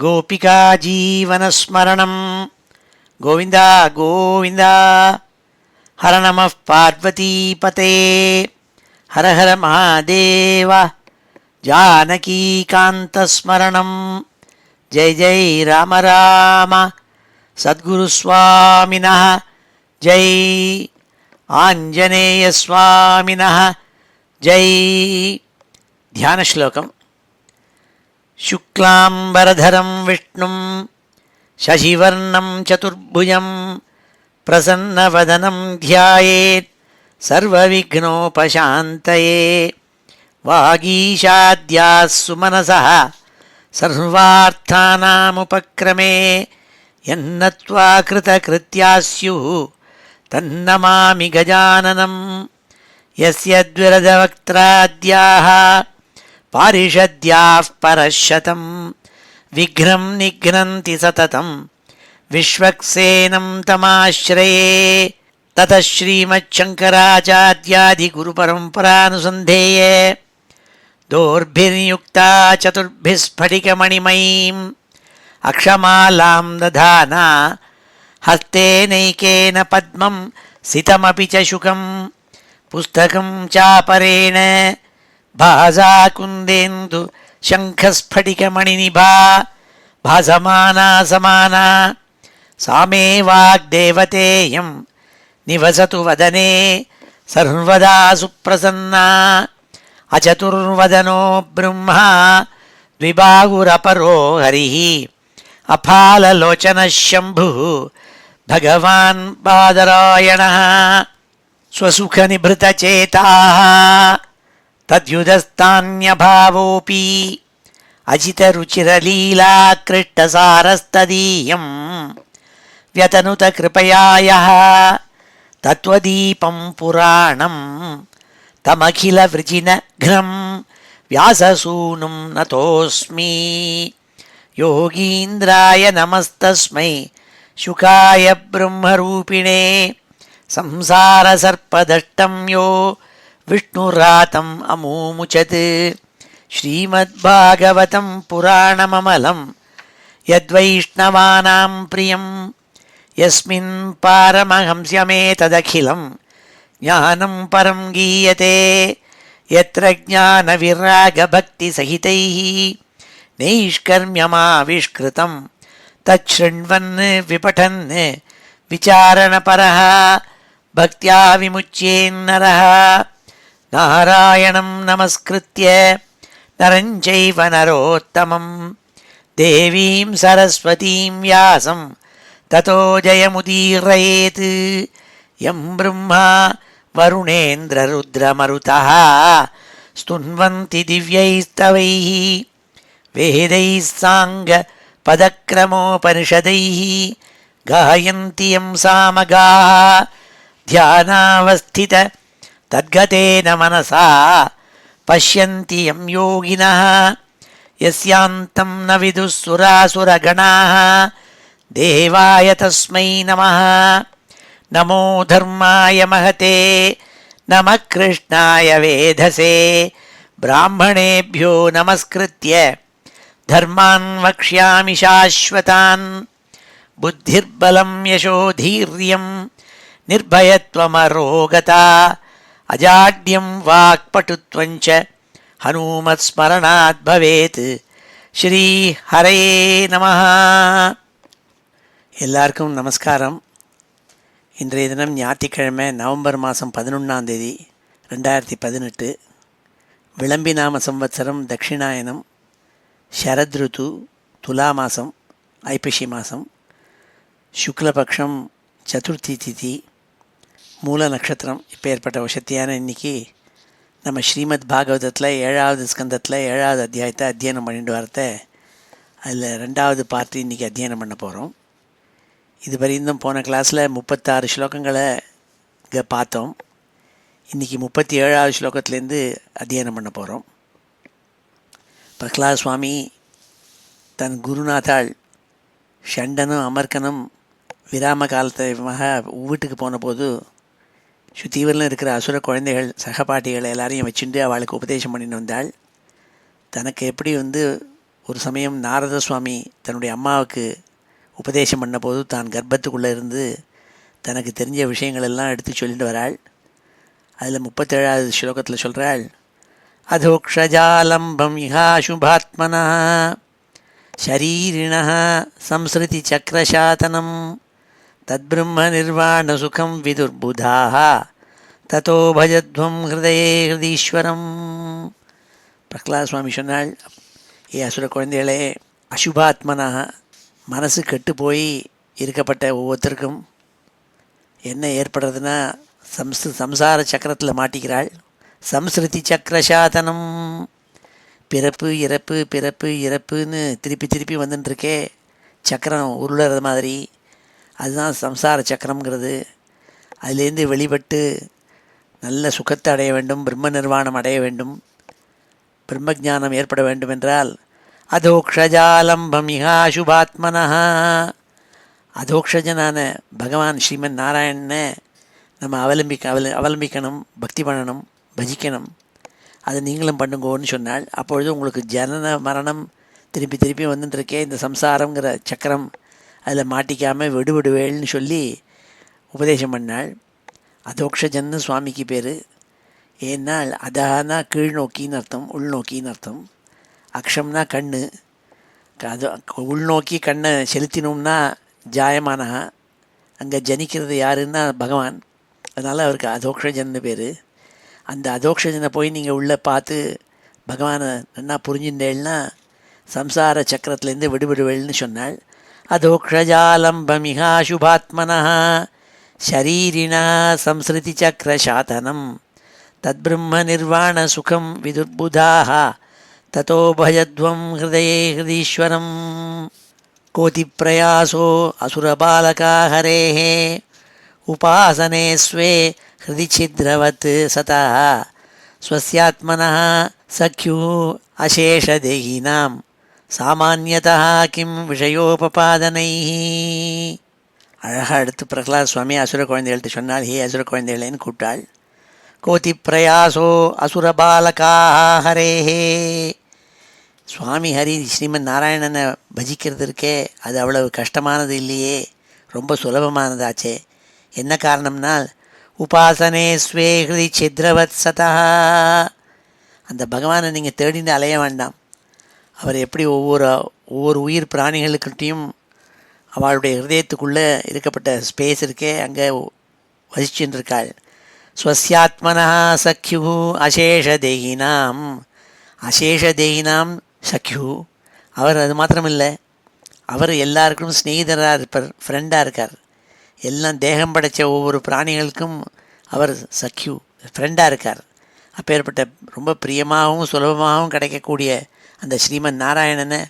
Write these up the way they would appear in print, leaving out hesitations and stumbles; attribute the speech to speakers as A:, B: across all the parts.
A: गोपिका जीवनस्मरणं गोविन्द गोविन्द। हर नमः पार्वतीपते हर हर महादेव। जानकीकान्तस्मरणं जय जय राम राम। सद्गुरुस्वामिनः जय, आञ्जनेयस्वामिनः जय। ध्यानश्लोकम्। शुक्लाम्बरधरं विष्णुं शशिवर्णं चतुर्भुजं प्रसन्नवदनं ध्यायेत् सर्वविघ्नोपशान्तये। वागीशाद्याः सुमनसः सर्वार्थानामुपक्रमे यन्नत्वा कृतकृत्याः स्युः तन्नमामि गजाननं। यस्य द्विरदवक्त्राद्याः पारिषद्याः परशतं विघ्नं निघ्नन्ति सततं विश्वक्सेनं तमाश्रये। ततः श्रीमच्छङ्कराचार्यादिगुरुपरम्परानुसन्धेये दोर्भिर्युक्ता चतुर्भिः स्फटिकमणिमयीम् अक्षमालां दधाना हस्तेनैकेन पद्मं सितमपि च शुकं पुस्तकं चापरेण भासा कुन्देन्दु शङ्खस्फटिकमणिनिभा भासमाना समाना। सा मे वाग्देवतेयं निवसतु वदने सर्वदा सुप्रसन्ना। अचतुर्वदनो ब्रह्मा द्विबाहुरपरो हरिः अफाललोचनः शम्भुः भगवान् बादरायणः। स्वसुखनिभृतचेताः तद्युदस्तान्यभावोऽपि अजितरुचिरलीलाकृष्टसारस्तदीयं व्यतनुतकृपया यः तत्त्वदीपं पुराणं तमखिलवृजिनघ्नं व्याससूनुं नतोऽस्मि। योगीन्द्राय नमस्तस्मै शुकाय ब्रह्मरूपिणे संसारसर्पदष्टं यो विष्णुरातम् अमूमुचत्। श्रीमद्भागवतं पुराणममलं यद्वैष्णवानां प्रियं यस्मिन् पारमहंस्यमेतदखिलं ज्ञानं परं गीयते। यत्र ज्ञानविरागभक्तिसहितैः नैष्कर्म्यमाविष्कृतं तच्छृण्वन् विपठन् विचारणपरः भक्त्या विमुच्येन्नरः। नारायणं नमस्कृत्य नरं चैव नरोत्तमं देवीं सरस्वतीं व्यासं ततो जयमुदीरयेत्। यं ब्रह्मा वरुणेन्द्ररुद्रमरुतः स्तुन्वन्ति दिव्यैस्तवैः वेदैः साङ्गपदक्रमोपनिषदैः गायन्ति यं सामगाः ध्यानावस्थित तद्गतेन मनसा पश्यन्ति यं योगिनः। यस्यान्तं न विदुः सुरासुरगणाः देवाय तस्मै नमः। नमो धर्माय महते नमः कृष्णाय वेधसे ब्राह्मणेभ्यो नमस्कृत्य धर्मान् वक्ष्यामि शाश्वतान्। बुद्धिर्बलं यशोधीर्यं निर्भयत्वमरोगता अजाड्यं वाक्पटुत्वञ्च हनुमत्स्मरणात् भवेत्। ஸ்ரீ ஹரயே நமஹ. எல்லாருக்கும் நமஸ்காரம். இன்றைய தினம் ஞாயிற்றுக்கிழமை நவம்பர் மாதம் 11 2018. விளம்பிநாம சம்வத்சரம் தட்சிணாயனம் சரத்ருது துலா மாதம் ஐப்பசி மாதம் சுக்லபக்ஷம் சதுர்த்தி திதி மூல நட்சத்திரம். இப்போ ஏற்பட்ட வசத்தியான இன்னைக்கு நம்ம ஸ்ரீமத் பாகவதத்தில் 7வது ஸ்கந்தத்தில் 7வது அத்தியாயத்தை அத்தியனம் பண்ணிட்டு வரத அதில் 2வது பார்ட்டு இன்றைக்கி அத்தியனம் பண்ண போகிறோம். இது வரையும் போன கிளாஸில் 36 ஸ்லோகங்களை பார்த்தோம். இன்றைக்கி 37வது ஸ்லோகத்துலேருந்து அத்தியனம் பண்ண போகிறோம். பிரகலாத் சுவாமி தன் குருநாதாள் ஷண்டனும் அமர்க்கனும் விராம காலத்தமாக வீட்டுக்கு போன போது சுத்தீவரில் இருக்கிற அசுர குழந்தைகள் சகபாட்டிகள் எல்லாரையும் வச்சுட்டு அவளுக்கு உபதேசம் பண்ணின்னு வந்தாள். தனக்கு எப்படி ஒரு சமயம் நாரத சுவாமி தன்னுடைய அம்மாவுக்கு உபதேசம் பண்ணபோது தான் கர்ப்பத்துக்குள்ளே இருந்து தனக்கு தெரிஞ்ச விஷயங்கள் எல்லாம் எடுத்து சொல்லிட்டு வராள். அதில் 37வது ஸ்லோகத்தில் சொல்கிறாள், அதோக்ஷஜாலம்பம் இஹாசுபாத்மனா ஷரீரிண சம்ஸ்ருதி சக்கரசாதனம் தத்பிரம்ம நிர்வாண சுகம் விதுர்புதாக ததோ பஜத்வம் ஹிருதயே ஹிருதீஸ்வரம். பிரகலாத சுவாமி சொன்னாள், ஏ அசுர குழந்தைகளே, அசுபாத்மனாக மனசு கெட்டு போய் இருக்கப்பட்ட ஒவ்வொருத்தருக்கும் என்ன ஏற்படுறதுன்னா சம்சார சக்கரத்தில் மாட்டிக்கிறாள். சம்ஸ்ருதி சக்கரசாதனம், பிறப்பு இறப்பு பிறப்பு இறப்புன்னு திருப்பி திருப்பி வந்துட்டுருக்கே, சக்கரம் உருளுறது மாதிரி, அதுதான் சம்சார சக்கரங்கிறது. அதுலேருந்து வெளிப்பட்டு நல்ல சுகத்தை அடைய வேண்டும், பிரம்ம நிர்வாணம் அடைய வேண்டும், பிரம்மஜானம் ஏற்பட வேண்டும் என்றால் அதோக்ஷஜாலம்பம் இஹாசுபாத்மனா, அதோக்ஷஜனான பகவான் ஸ்ரீமன் நாராயணனை நம்ம அவலம்பிக்கணும், பக்தி பண்ணணும், பஜிக்கணும். அதை நீங்களும் பண்ணுங்கோன்னு சொன்னால், அப்பொழுது உங்களுக்கு ஜனன மரணம் திருப்பி திருப்பி வந்துட்டுருக்கே இந்த சம்சாரங்கிற சக்கரம், அதில் மாட்டிக்காமல் விடுவிடுவேள்னு சொல்லி உபதேசம் பண்ணாள். அதோக்ஷஜன்னு சுவாமிக்கு பேர். ஏன்னால் அதானா கீழ்நோக்கின்னு அர்த்தம், உள்நோக்கின்னு அர்த்தம். அக்ஷம்னா கண், அது உள்நோக்கி கண்ணை செலுத்தினோம்னா ஜாயமான, அங்கே ஜனிக்கிறது யாருன்னா பகவான். அதனால் அவருக்கு அதோக்ஷஜன்னு பேர். அந்த அதோக்ஷஜனை போய் நீங்கள் உள்ளே பார்த்து பகவானை நல்லா புரிஞ்சுட்டேன்னா சம்சார சக்கரத்துலேருந்து விடுபடுவேள்னு சொன்னாள். அதோக்ஷஜாலம்பமிகா சுபாத்மனா ஷரீரிணா சம்ஸ்ருதி சக்கரசாதனம் தத்பிரம்ம நிர்வாண சுகம் விதுர்புதாக ததோ பஜத்வம் ஹிருதயே ஹிருதீஸ்வரம். கோதி பிரயாசோ அசுரபாலகா ஹரேः உபாசனே ஸ்வே ஹிருதி சித்ரவத் சதா ஸ்வஸ்யாத்மனः சக்யுः அசேஷதேகினாம் சாமான்யதः கிம் விஷயோபபாதனைः. அழகாக எடுத்து பிரகலாத சுவாமி அசுர குழந்தைகள்கிட்ட சொன்னால், ஹே அசுர குழந்தைகளேன்னு கூப்பிட்டாள். கோதி பிரயாசோ அசுரபாலகா ஹரேஹே, சுவாமி ஹரி ஸ்ரீமன் நாராயணனை பஜிக்கிறது இருக்கே, அது அவ்வளவு கஷ்டமானது இல்லையே, ரொம்ப சுலபமானதாச்சே. என்ன காரணம்னால் உபாசனே ஸ்வே ஹிருதி சித்ரவத் சதா, அந்த பகவானை நீங்கள் தேடின்னு அலைய வேண்டாம். அவர் எப்படி ஒவ்வொரு உயிர் பிராணிகளுக்கிட்டையும் அவளுடைய ஹிருதயத்துக்குள்ளே இருக்கப்பட்ட ஸ்பேஸ் இருக்கே, அங்கே வசிச்சுன்னு இருக்காள். ஸ்வஸ்யாத்மனா சக்யு அசேஷதேகினாம், அசேஷதேகினாம் சக்யு, அவர் அது மாத்திரமில்லை, அவர் எல்லாருக்கும் ஸ்நேகிதராக இருப்பார், ஃப்ரெண்டாக இருக்கார். எல்லாம் தேகம் படைத்த ஒவ்வொரு பிராணிகளுக்கும் அவர் சக்யு, ஃப்ரெண்டாக இருக்கார். அப்பேற்பட்ட ரொம்ப பிரியமாகவும் சுலபமாகவும் கிடைக்கக்கூடிய அந்த ஸ்ரீமன் நாராயணனை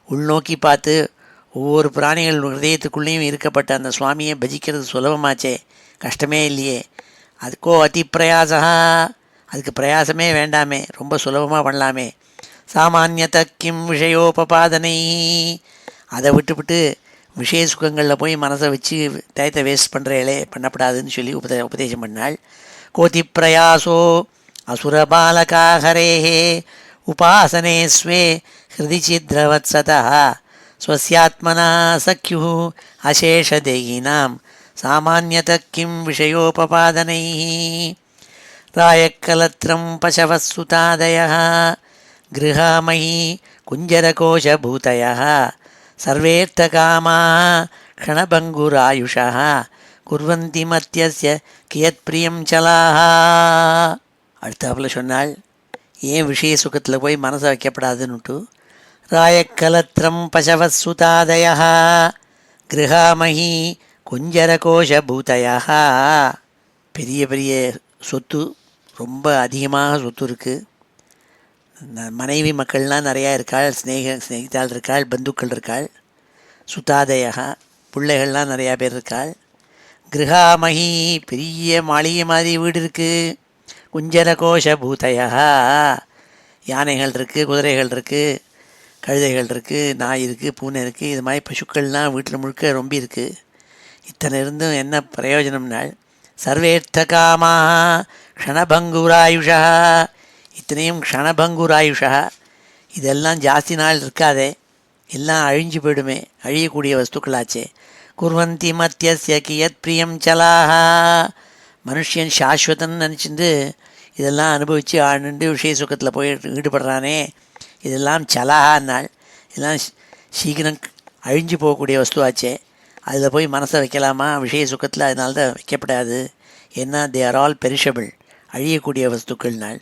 A: உள்நோக்கி பார்த்து ஒவ்வொரு பிராணிகள் ஹிருதயத்துக்குள்ளேயும் இருக்கப்பட்ட அந்த சுவாமியை பஜிக்கிறது சுலபமாச்சே, கஷ்டமே இல்லையே. அதுக்கோ அதி பிரயாசா, அதுக்கு பிரயாசமே வேண்டாமே, ரொம்ப சுலபமாக பண்ணலாமே. சாமானியத கிம் விஷயோபபாதனை, அதை விட்டுவிட்டு விஷய சுகங்களில் போய் மனசை வச்சு டயத்தை வேஸ்ட் பண்ணுறேளே, பண்ணப்படாதுன்னு சொல்லி உபதேசம் பண்ணாள். கோதி பிரயாசோ அசுரபாலகா ஹரேஹே உபாசனே ஸ்வே ஹிருதி சித்ரவத் சதா ஸ்வஸ்யாத்மனா சக்யு அசேஷதேகினாம் சாமான்யத கிம் விஷயோபபாதனை. ராயக்கலத்ரம் பசவசுதாதயः கிருஹாமயி குஞ்சரகோஷபூதயः சர்வேர்த்தகாமாः க்ஷணபங்குராயுஷः குர்வந்தி மத்யஸ்ய கியத் பிரியம் சலாः. அடுத்தாப்புல சொன்னாள், ஏன் விஷய சுகத்தில் போய் மனசை வைக்கப்படாதுன்னுட்டு. ராயக்கலத்ரம் பசவசுதாதயः கிருஹாமயி குஞ்சரகோஷபூதயः, பெரிய பெரிய சொத்து, ரொம்ப அதிகமாக சொத்து இருக்குது. மனைவி மக்கள்லாம் நிறையா இருக்காள், ஸ்நேகிதாள் இருக்காள், பந்துக்கள் இருக்காள். சுதாதயா, பிள்ளைகள்லாம் நிறையா பேர் இருக்காள். கிருஹாமகி, பெரிய மாளிகை மாதிரி வீடு இருக்குது. குஞ்சரகோஷபூதயா, யானைகள் இருக்குது, குதிரைகள் இருக்குது, கழுதைகள் இருக்குது, நாய் இருக்குது, பூனை இருக்குது, இது மாதிரி பசுக்கள்லாம் வீட்டில் முழுக்க ரொம்ப இருக்குது. இத்தனை இருந்தும் என்ன பிரயோஜனம்னால் சர்வேர்த்தகாமாக க்ஷணபங்குராயுஷா, இத்தனையும் க்ஷணபங்குராயுஷா, இதெல்லாம் ஜாஸ்தி நாள் இருக்காதே. எல்லாம் அழிஞ்சு போயிடுமே, அழியக்கூடிய வஸ்துக்களாச்சே. குர்வந்தி மத்தியஸ்ய கியத் பிரியம் சலாஹா. மனுஷன் சாஸ்வதன்னு நினச்சிட்டு இதெல்லாம் அனுபவித்து ஆண்டு விஷய சுகத்தில் போய் ஈடுபடுறானே, இதெல்லாம் சலாஹானால் இதெல்லாம் சீக்கிரம் அழிஞ்சு போகக்கூடிய வஸ்துவாச்சே. அதில் போய் மனசை வைக்கலாமா விஷய சுகத்தில்? அதனால தான் வைக்கப்படாது. ஏன்னா தே ஆர் ஆல் பெரிஷபிள், அழியக்கூடிய வஸ்துக்கள்னால்.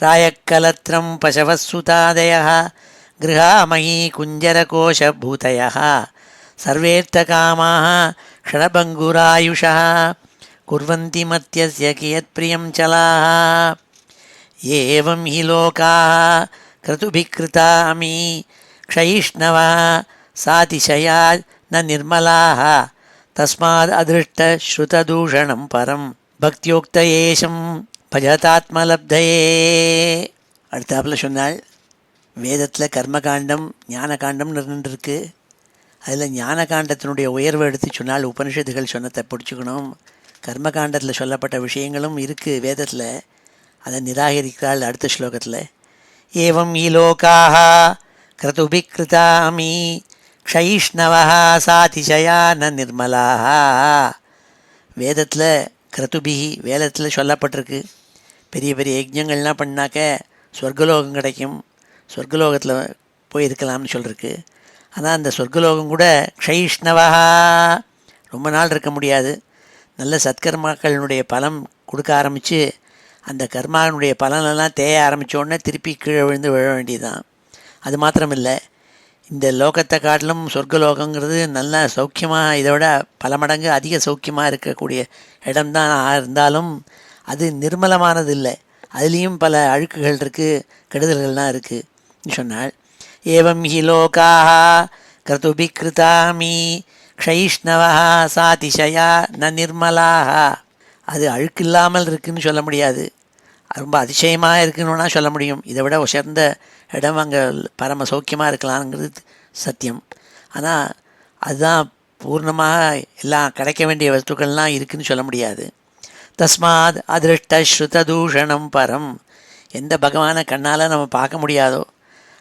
A: ராயக்கலத்திரம் பசவசுதாதய கிருஹாமயி குஞ்சரகோஷபூதய சர்வேர்த்தகாமாக க்ஷணபங்குராயுஷா குர்வந்தி மத்தியஸ்ய கியத் பிரியம் சலாஹ. ஏவம் ஹி லோகாः க்ரதுபிக்ருதாமி க்ஷயிஷ்ணவः சாதிசயா ந நிர்மலாः தஸ்மாத் அதிருஷ்ட ஸ்ருததூஷணம் பரம் பக்தியோக்த ஏஷம் பஜதாத்மலப்தயே. அடுத்தாப்பில் சொன்னாள், வேதத்தில் கர்மகாண்டம் ஞானகாண்டம்னு இருந்துருக்கு. அதில் ஞானகாண்டத்தினுடைய உயர்வை எடுத்து சொன்னால் உபனிஷத்துகள் சொன்னதை பிடிச்சிக்கணும். கர்மகாண்டத்தில் சொல்லப்பட்ட விஷயங்களும் இருக்குது வேதத்தில், அதை நிராகரிக்கிறாள் அடுத்த ஸ்லோகத்தில். ஏவம் ஈலோகாः க்ரதுபிக்ருதாமி க்ஷயிஷ்ணவः சாதிசயா ந நிர்மலாः. வேதத்தில் க்ரதுபிஹி வேதத்தில் சொல்லப்பட்டிருக்கு, பெரிய பெரிய யஜ்ஞங்கள்லாம் பண்ணாக்க சொர்க்கலோகம் கிடைக்கும், சொர்க்கலோகத்தில் போய் இருக்கலாம்னு சொல்லிருக்கு. ஆனால் அந்த சொர்க்கலோகம் கூட க்ஷயிஷ்ணவா ரொம்ப நாள் இருக்க முடியாது. நல்ல சத்கர்மாக்களினுடைய பலம் கொடுக்க ஆரம்பித்து அந்த கர்மாவினுடைய பலனெல்லாம் தேய ஆரம்பித்தோடனே திருப்பி கீழே விழுந்து விழ வேண்டியதுதான். அது மாத்திரமில்லை, இந்த லோகத்தை காட்டிலும் சொர்க்கலோகங்கிறது நல்ல சௌக்கியமாக, இதை விட பல மடங்கு அதிக சௌக்கியமாக இருக்கக்கூடிய இடம்தான் இருந்தாலும் அது நிர்மலமானது இல்லை. அதுலேயும் பல அழுக்குகள் இருக்குது, கெடுதல்கள்லாம் இருக்குது சொன்னாள். ஏவம் ஹி லோகாः க்ரதுபிக்ருதாமி க்ஷயிஷ்ணவः சாதிசயா ந நிர்மலாः. அது அழுக்கு இல்லாமல் இருக்குதுன்னு சொல்ல முடியாது, ரொம்ப அதிசயமாக இருக்குன்னு சொல்ல முடியும். இதை விட உயர்ந்த இடம் அங்கே பரம சௌக்கியமாக இருக்கலாம்ங்கிறது சத்தியம். ஆனால் அதுதான் பூர்ணமாக எல்லாம் கிடைக்க வேண்டிய வஸ்துக்கள்லாம் இருக்குதுன்னு சொல்ல முடியாது. தஸ்மாத் அதிருஷ்ட ஸ்ருததூஷணம் பரம். எந்த பகவானை கண்ணால் நம்ம பார்க்க முடியாதோ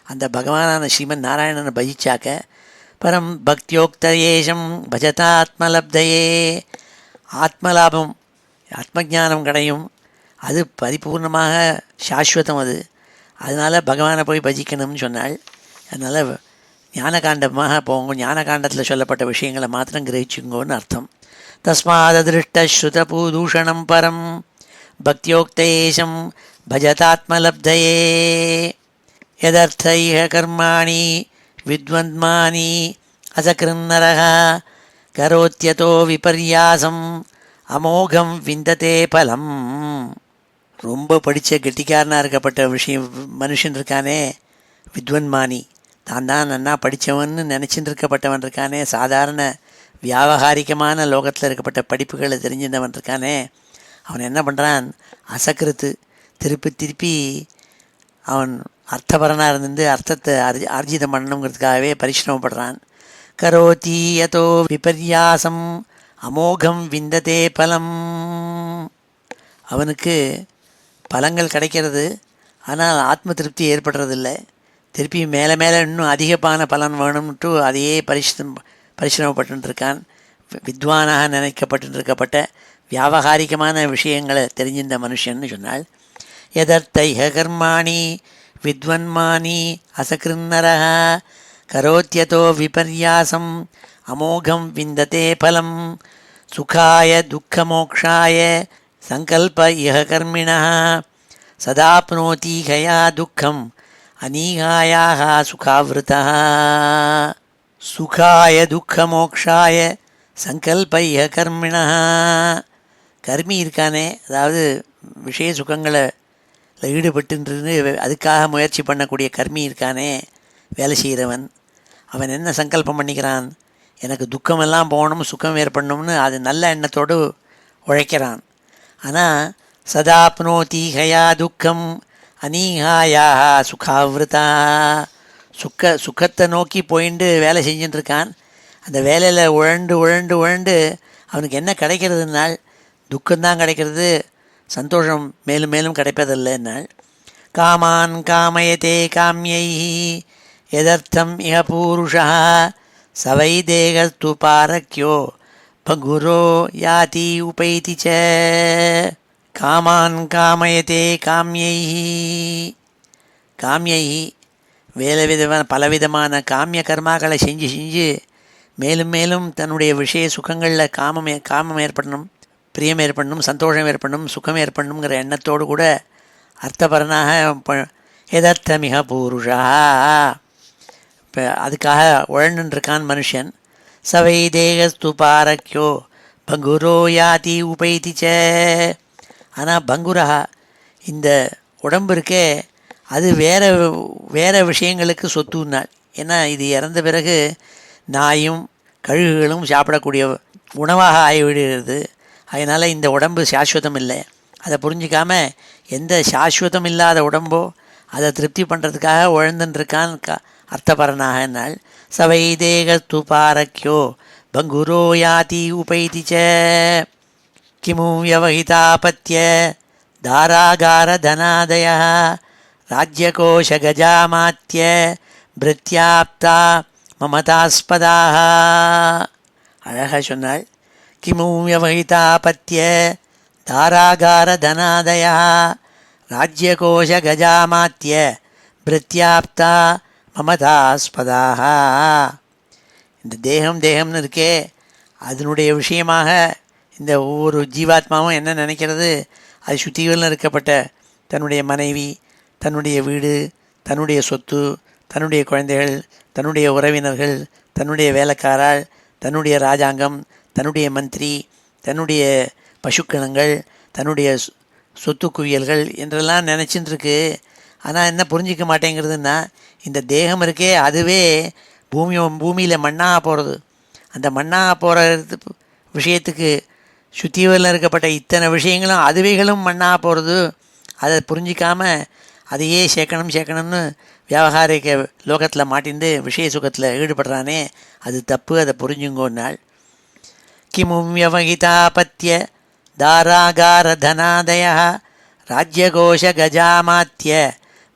A: அந்த பகவானான ஸ்ரீமன் நாராயணனை பஜிச்சாக்க பரம் பக்தியோக்த ஏஷம் பஜதா ஆத்மலப்தையே. ஆத்மலாபம், ஆத்மஜானம் கிடையும், அது பரிபூர்ணமாக சாஸ்வதம். அதனால் பகவானை போய் பஜிக்கணும்னு சொன்னாள். அதனால் ஞானகாண்டமாக போங்க, ஞானகாண்டத்தில் சொல்லப்பட்ட விஷயங்களை மாத்திரம் கிரகிச்சுங்கோன்னு அர்த்தம். தஸ்மாத் அதிருஷ்ட ஸ்ருதபூதூஷணம் பரம் பக்தியோக்தேஷம் பஜதாத்மலப்தயே. யதர்த்தைஹ கர்மாணி வித்வன்மானி அசகிருன்னரஹ கரோத்யதோ விபர்யாசம் அமோகம் விந்ததே பலம். ரொம்ப படித்த கெட்டிக்காரனாக இருக்கப்பட்ட மனுஷன் இருக்கானே வித்வன்மானி, தான் தான் நன்னா படித்தவன்னு நினச்சின்னு இருக்கப்பட்டவன் இருக்கானே, சாதாரண வியாவகாரிகமான லோகத்தில் இருக்கப்பட்ட படிப்புகளை தெரிஞ்சிருந்தவன் இருக்கானே, அவன் என்ன பண்ணுறான், அசக்கிருத்து திருப்பி திருப்பி அவன் அர்த்தபரனாக இருந்து அர்த்தத்தை ஆர்ஜிதம் பண்ணணுங்கிறதுக்காகவே பரிசிரமப்படுறான். கரோதி யதோ விபர்யாசம் அமோகம் விந்ததே பலம். அவனுக்கு பலங்கள் கிடைக்கிறது, ஆனால் ஆத்ம திருப்தி ஏற்படுறதில்லை. திருப்பி மேலே மேலே இன்னும் அதிகமான பலன் வேணும்ட்டு அதையே பரிசிரமப்பட்டுருக்கான். வித்வானாக நினைக்கப்பட்டு வியாவகாரிகமான விஷயங்களை தெரிஞ்சிருந்த மனுஷன்னு சொன்னால். யதர்த்தைஹ கர்மாணி வித்வன்மானி அசகிருன்னரஹ கரோத்யதோ விபர்யாசம் அமோகம் விந்ததே பலம் சுகாய துக்கமோக்ஷாய சங்கல்ப இஹ கர்மிணः சதாப்னோதி கயா துக்கம் அநீகாயாக சுகாவிருத்தः. சுகாய துக்கமோக்ஷாய சங்கல்ப இஹ கர்மிணः. கர்மி இருக்கானே, அதாவது விஷய சுகங்களை ஈடுபட்டுன்றது அதுக்காக முயற்சி பண்ணக்கூடிய கர்மி இருக்கானே, வேலை செய்கிறவன், அவன் என்ன சங்கல்பம் பண்ணிக்கிறான், எனக்கு துக்கமெல்லாம் போகணும், சுகம் ஏற்படணும்னு அது நல்ல எண்ணத்தோடு உழைக்கிறான். ஆனால் சதாப்னோதி ஹயா துக்கம் அநீகாயாக சுகாவிருத்தா. சுகத்தை நோக்கி போயிட்டு வேலை செஞ்சுட்டுருக்கான். அந்த வேலையில் உழண்டு அவனுக்கு என்ன கிடைக்கிறதுனால் துக்கம்தான் கிடைக்கிறது, சந்தோஷம் மேலும் மேலும் கிடைப்பதில்லைன்னால். காமான் காமயதே காமியை எதர்த்தம் இஹ பூருஷா சவை தேகஸ்து பாரக்யோ பகுரோ யாதி உபைதி ச காமான் காமயதே காமியைஹி. காமியைஹி பலவிதமான காமிய கர்மாக்களை செஞ்சு செஞ்சு மேலும் மேலும் தன்னுடைய விஷய சுகங்களில் காமம் ஏற்படணும், பிரியம் ஏற்படணும், சந்தோஷம் ஏற்படணும், சுகம் ஏற்படணுங்கிற எண்ணத்தோடு கூட அர்த்தபரனாக எதர்த்தமிக பூருஷா இப்போ அதுக்காக உழன்றுருக்கான் மனுஷன். சவை தேகஸ்து பாரக்யோ பங்குரோ யாதி உபைதி ச. ஆனால் பங்குரஹா இந்த உடம்பு இருக்கே அது வேறு விஷயங்களுக்கு சொத்துனாள். ஏன்னா இது இறந்த பிறகு நாயும் கழுகுகளும் சாப்பிடக்கூடிய உணவாக ஆகிவிடுகிறது. அதனால் இந்த உடம்பு சாஸ்வதம் இல்லை. அதை புரிஞ்சிக்காம எந்த சாஸ்வதம் இல்லாத உடம்போ அதை திருப்தி பண்ணுறதுக்காக உழந்துருக்கான் அர்த்தபரனாக என்னால். சவை தேகஸ்து பாரக்யோ பங்குரோ யாதி உபைதி ச கிமு வியவஹிதாபத்ய தாராகார தனாதய ராஜ்யகோஷ கஜாமாத்ய பிருத்யாப்தா மமதாஸ்பதாக. அழகாக சொன்னாள். கிமு வியவஹிதாபத்ய தாராகார தனாதய ராஜ்யகோஷ கஜாமாத்ய பிருத்யாப்தா மமதாஸ்பதாக. இந்த தேகம்னு இருக்கே அதனுடைய விஷயமாக இந்த ஒவ்வொரு ஜீவாத்மாவும் என்ன நினைக்கிறது, அது சுத்திகளில் இருக்கப்பட்ட தன்னுடைய மனைவி, தன்னுடைய வீடு, தன்னுடைய சொத்து, தன்னுடைய குழந்தைகள், தன்னுடைய உறவினர்கள், தன்னுடைய வேலைக்காரால், தன்னுடைய ராஜாங்கம், தன்னுடைய மந்திரி, தன்னுடைய பசுக்கணங்கள், தன்னுடைய சொத்து குவியல்கள் என்றெல்லாம் நினச்சின்னு இருக்கு. ஆனால் என்ன புரிஞ்சிக்க மாட்டேங்கிறதுன்னா இந்த தேகம் இருக்கே அதுவே பூமியில் மண்ணாக போகிறது. அந்த மண்ணாக போகிற விஷயத்துக்கு சுத்தியில் இருக்கப்பட்ட இத்தனை விஷயங்களும் அதுவைகளும் மண்ணாக போகிறது. அதை புரிஞ்சிக்காமல் அதையே சேர்க்கணும்னு வியாபாரிக லோகத்தில் மாட்டிந்து விஷய சுகத்தில் ஈடுபடுறானே அது தப்பு. அதை புரிஞ்சுங்கோன்னாள். கிமும் வியவஹிதாபத்ய தாராகார தனாதய ராஜ்யகோஷ கஜாமாத்ய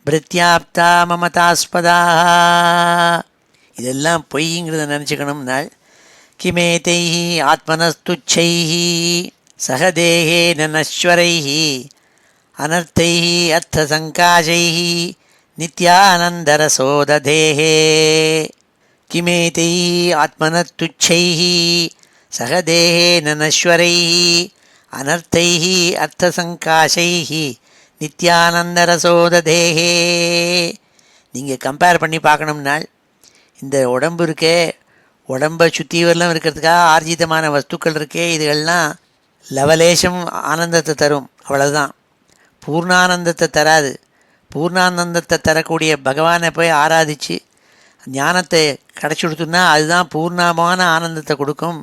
A: பிருத்யாப்தா மமதாஸ்பதாக. இதெல்லாம் பொய்ங்கிறத நினச்சிக்கணும்னாள். கிமேதைஹி ஆத்மனஸ்துச்சைஹி சகதேஹேன நஸ்வரைஹி அனர்த்தைஹி அர்த்தசங்காசைஹி நித்யானந்தரசோததேஹே. கிமேதைஹி ஆத்மனஸ்துச்சைஹி சகதேஹேன நஸ்வரைஹி அனர்த்தைஹி அர்த்தசங்காசைஹி நித்யானந்தரசோததேஹே. நீங்கள் கம்பேர் பண்ணி பார்க்கணும்னால் இந்த உடம்பு இருக்கே, உடம்பை சுற்றி வரலாம் இருக்கிறதுக்காக ஆர்ஜிதமான வஸ்துக்கள் இருக்கே, இதுகள்லாம் லவலேசம் ஆனந்தத்தை தரும், அவ்வளோதான். பூர்ணானந்தத்தை தராது. பூர்ணானந்தத்தை தரக்கூடிய பகவானை போய் ஆராதித்து ஞானத்தை கிடச்சி கொடுத்தோம்னா அதுதான் பூர்ணமான ஆனந்தத்தை கொடுக்கும்.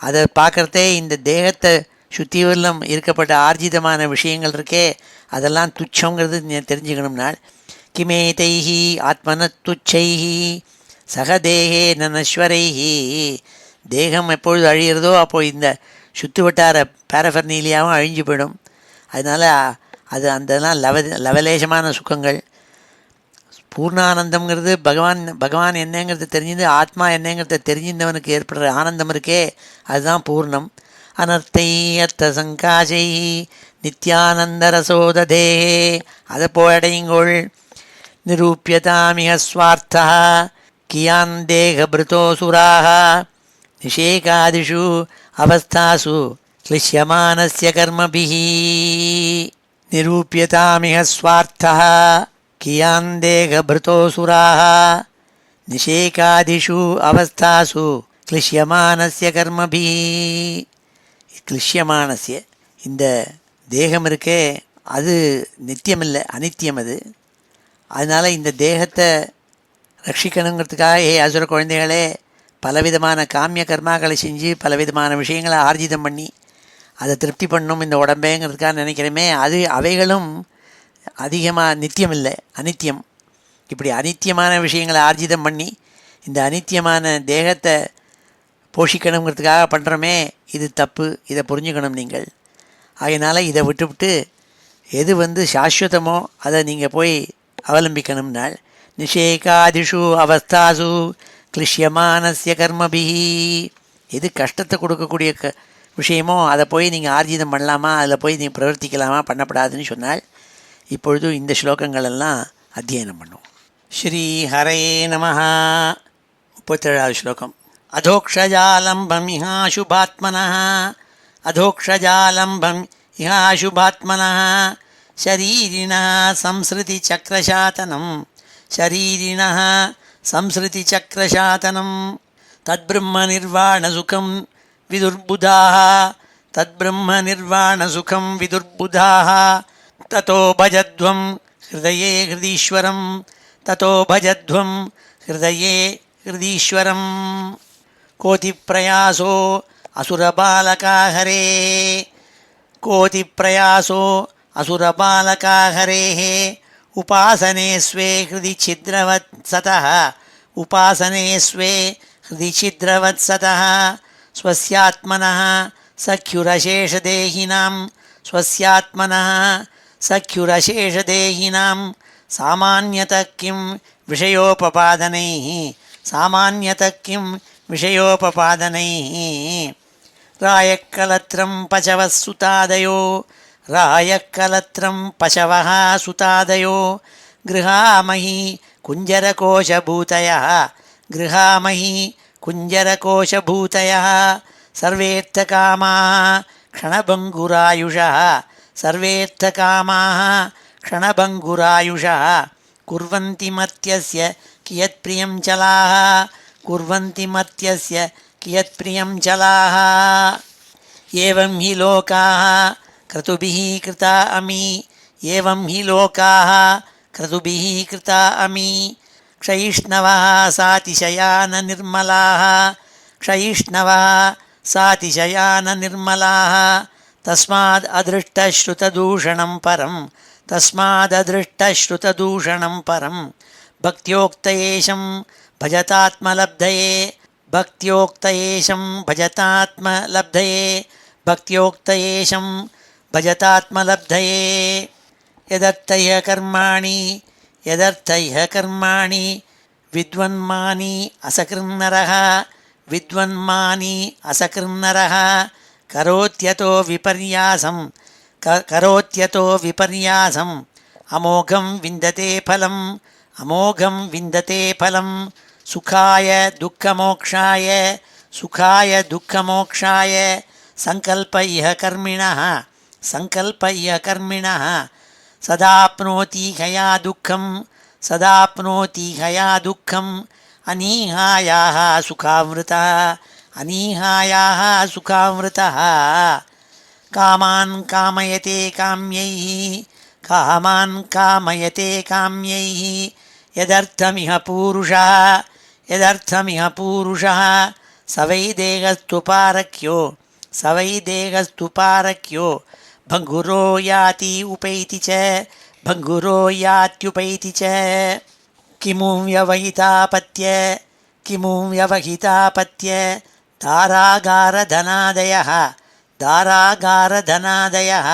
A: அதை பார்க்குறதே இந்த தேகத்தை சுற்றி வரலாம் இருக்கப்பட்ட ஆர்ஜிதமான விஷயங்கள் இருக்கே அதெல்லாம் துச்சங்கிறது தெரிஞ்சுக்கணும்னால் கிமேதைஹி ஆத்மன துச்சைஹி சகதேகே நஸ்வரைஹி. தேகம் எப்பொழுது அழிகிறதோ அப்போது இந்த சுற்று வட்டார பேரஃபர்னீலியாவும் அழிஞ்சு போயிடும். அதனால் அது அதெல்லாம் லவலேசமான சுகங்கள். பூர்ணானந்தம்ங்கிறது பகவான் என்னங்கிறது தெரிஞ்சது, ஆத்மா என்னங்கிறத தெரிஞ்சிருந்தவனுக்கு ஏற்படுற ஆனந்தம் இருக்கே அதுதான் பூர்ணம். அனர்த்தை அர்த்த சங்காசை நித்யானந்தரசோததே. அதை போயடையுங்கோள். நிரூபியதாமிக ஸ்வார்த்தா கியான் தேகபிருதோசுராக நிஷேகாதிஷு அவஸ்தாசு கிளிஷ்யமானஸ்ய கர்மபிஹி. நிரூபியதாமிக ஸ்வார்த்தா கியான் தேகபிருதோசுராக நிஷேகாதிஷு அவஸ்தாசு கிளிஷ்யமானஸ்ய கர்மபிஹி. கிளிஷ்யமானஸ்ய இந்த தேகம் இருக்கே அது நித்தியமில்லை, அனித்தியம் அது. அதனால் இந்த தேகத்தை ரட்சிக்கணுங்கிறதுக்காக அசுர குழந்தைகளே பலவிதமான காமிய கர்மாக்களை செஞ்சு பலவிதமான விஷயங்களை ஆர்ஜிதம் பண்ணி அதை திருப்தி பண்ணணும் இந்த உடம்பேங்கிறதுக்காக நினைக்கிறோமே, அவைகளும் அதிகமாக நித்தியம் இல்லை, அனித்தியம். இப்படி அனித்தியமான விஷயங்களை ஆர்ஜிதம் பண்ணி இந்த அனித்தியமான தேகத்தை போஷிக்கணுங்கிறதுக்காக பண்ணுறோமே, இது தப்பு. இதை புரிஞ்சுக்கணும் நீங்கள். அதனால் இதை விட்டுவிட்டு எது சாஸ்வதமோ அதை நீங்கள் போய் அவலம்பிக்கணும்னால் நிஷேகாதிஷு அவஸ்தாசு கிளிஷ்யமானஸ்ய கர்மபிஹி. எது கஷ்டத்தை கொடுக்கக்கூடிய விஷயமோ அதை போய் நீங்கள் ஆர்ஜிதம் பண்ணலாமா, அதில் போய் நீங்கள் பிரவர்த்திக்கலாமா, பண்ணப்படாதுன்னு சொன்னால் இப்பொழுது இந்த ஸ்லோகங்களெல்லாம் அத்தியனம் பண்ணுவோம். ஸ்ரீ ஹரே நமஹ. 37வது ஸ்லோகம். அதோக்ஷஜாலம்பம் இஹாசுபாத்மனः அதோக்ஷஜாலம்பம் இஹாசுபாத்மனः ஷரீரிணः சம்ஸ்ருதிசக்கரசாதனம் ஷரீரிணः சம்ஸ்ருதிசக்கரசாதனம் தத்பிரம்மநிர்வாணசுகம் விதுர்புதாः தத்பிரம்மநிர்வாணசுகம் விதுர்புதாः ததோ பஜத்வம் ஹிருதயே ஹிருதீஸ்வரம் ததோ பஜத்வம் ஹிருதயே ஹிருதீஸ்வரம். கோதிப்பிரயாசோ அசுரபாலகாஹரே கோதிப்பிரயாசோ அசுரபாலகாஹரேः உபாசனே ஸ்வே ஹிருதி சித்ரவத்சதः உபாசனே ஸ்வே ஹிருதி சித்ரவத்சதः ஸ்வஸ்யாத்மனः சக்யுரசேஷதேஹினாம் ஸ்வஸ்யாத்மனः சக்யுரசேஷதேஹினாம் சாமான்யதः கிம் விஷயோபபாதனைः சாமான்யதः கிம் விஷயோபபாதனைः. ராயக்கலத்ரம் பசவः சுதாதயோ ராயக்கலத்ரம் பசவः சுதாதயோ கிருஹாமஹி குஞ்சரகோஷபூதயः கிருஹாமஹி குஞ்சரகோஷபூதயः சர்வேர்த்தகாமாः க்ஷணபங்குராயுஷः சர்வேர்த்தகாமாः க்ஷணபங்குராயுஷः குர்வந்தி மர்த்யஸ்ய கியத் பிரியம் சலாः குர்வந்தி மர்த்யஸ்ய கியத் பிரியம் சலாः. ஏவம் ஹி லோகாः க்ரதுபிः கிருதா அமி ஏவம் ஹி லோகாः க்ரதுபிः கிருதா அமி க்ஷயிஷ்ணவः சாதிசயான நிர்மலாः க்ஷயிஷ்ணவः சாதிசயான நிர்மலாः தஸ்மாத் அதிருஷ்டஸ்ருததூஷணம் பரம் தஸ்மாத் அதிருஷ்டஸ்ருததூஷணம் பரம் பக்தியோக்தயேஷம் பஜதாத்மலப்தயே பக்தியோக்தயேஷம் பஜதாத்மலப்தயே பக்தியோக்தயேஷம் பஜதாத்மலப்தயே. யதர்த்தய கர்மாணி யதர்த்தய கர்மாணி வித்வன்மானி அசகிருன்னரः வித்வன்மானி அசகிருன்னரः கரோத்யதோ விபர்யாசம் கரோத்யதோ விபர்யாசம் அமோகம் விந்ததே பலம் அமோகம் விந்ததே பலம் சுகாய துக்கமோக்ஷாய சுகாய துக்கமோக்ஷாய சங்கல்ப இஹ கர்மிணः சங்கல்ப இஹ கர்மிணः சதாப்னோதி ஹயா துக்கம் சதாப்னோதி ஹயா துக்கம் அனீஹாயாः சுகாம்ருதः அனீஹாயாः சுகாம்ருதः. காமான் காமயதே காம்யைः காமான் காமயதே காம்யைः யதர்த்தமிஹ பூருஷः யதர்த்தமிஹ பூருஷः சவை தேகஸ்துபாரக்யோ சவை தேகஸ்துபாரக்யோ பங்குரோ யாதி உபைதி ச பங்குரோ யாத்யுபைதி ச. கிமு வ்யவஹிதாபத்ய கிமு வ்யவஹிதாபத்ய தாராகாரதனாதயः தாராகாரதனாதயः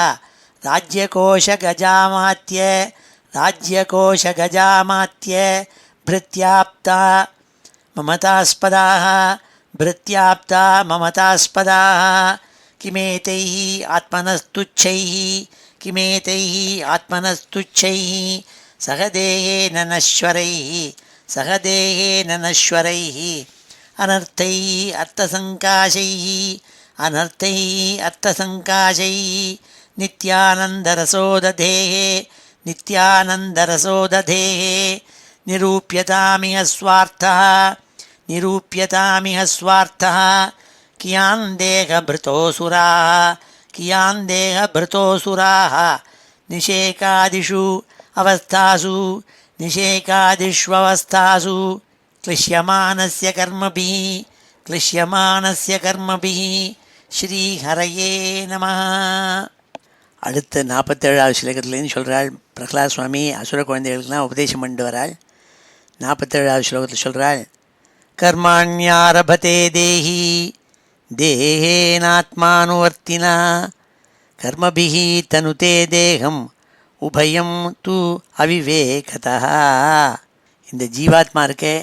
A: ராஜ்யகோஷகஜாமாத்ய ராஜ்யகோஷகஜாமாத்ய பிருத்யாப்தா மமதாஸ்பதாः பிருத்யாப்தா மமதாஸ்பதாः கிமேதைः ஆத்மனஸ்துச்சைः கிமேதைः ஆத்மனஸ்துச்சைः சகதேயேன நஸ்வரைः சகதேயேன நஸ்வரைः அனர்த்தைः அர்த்தசங்காசைः அனர்த்தைः அர்த்தசங்காசைः நித்யானந்தரசோததேः நித்யானந்தரசோததேः நிரூப்யதாமிஹ ஸ்வார்த்தः நிரூப்யதாமிஹ ஸ்வார்த்தः கியான் தேகபிருதோசுராः கியான் தேகபிருதோசுராः நிஷேகாதிஷு அவஸ்தாசு நிஷேகாதிஷ்வவஸ்தாசு क्लिश्यमानस्य कर्मभिः क्लिश्यमानस्य कर्मभिः. ஸ்ரீ ஹரையே நமः. அடுத்த 47வது ஸ்லோகத்துலேருந்து சொல்கிறாள். பிரகலாத் சுவாமி அசுர குழந்தைகளுக்கெல்லாம் உபதேசம் பண்ணிட்டு வராள். 47வது ஸ்லோகத்தில் சொல்கிறாள். கர்மாண்யாரபதே தேஹி தேஹேனாத்மானுவர்த்தினா கர்மபிஹி தனுதே தேகம் உபயம் து அவிவேகதः. இந்த ஜீவாத்மா இருக்கே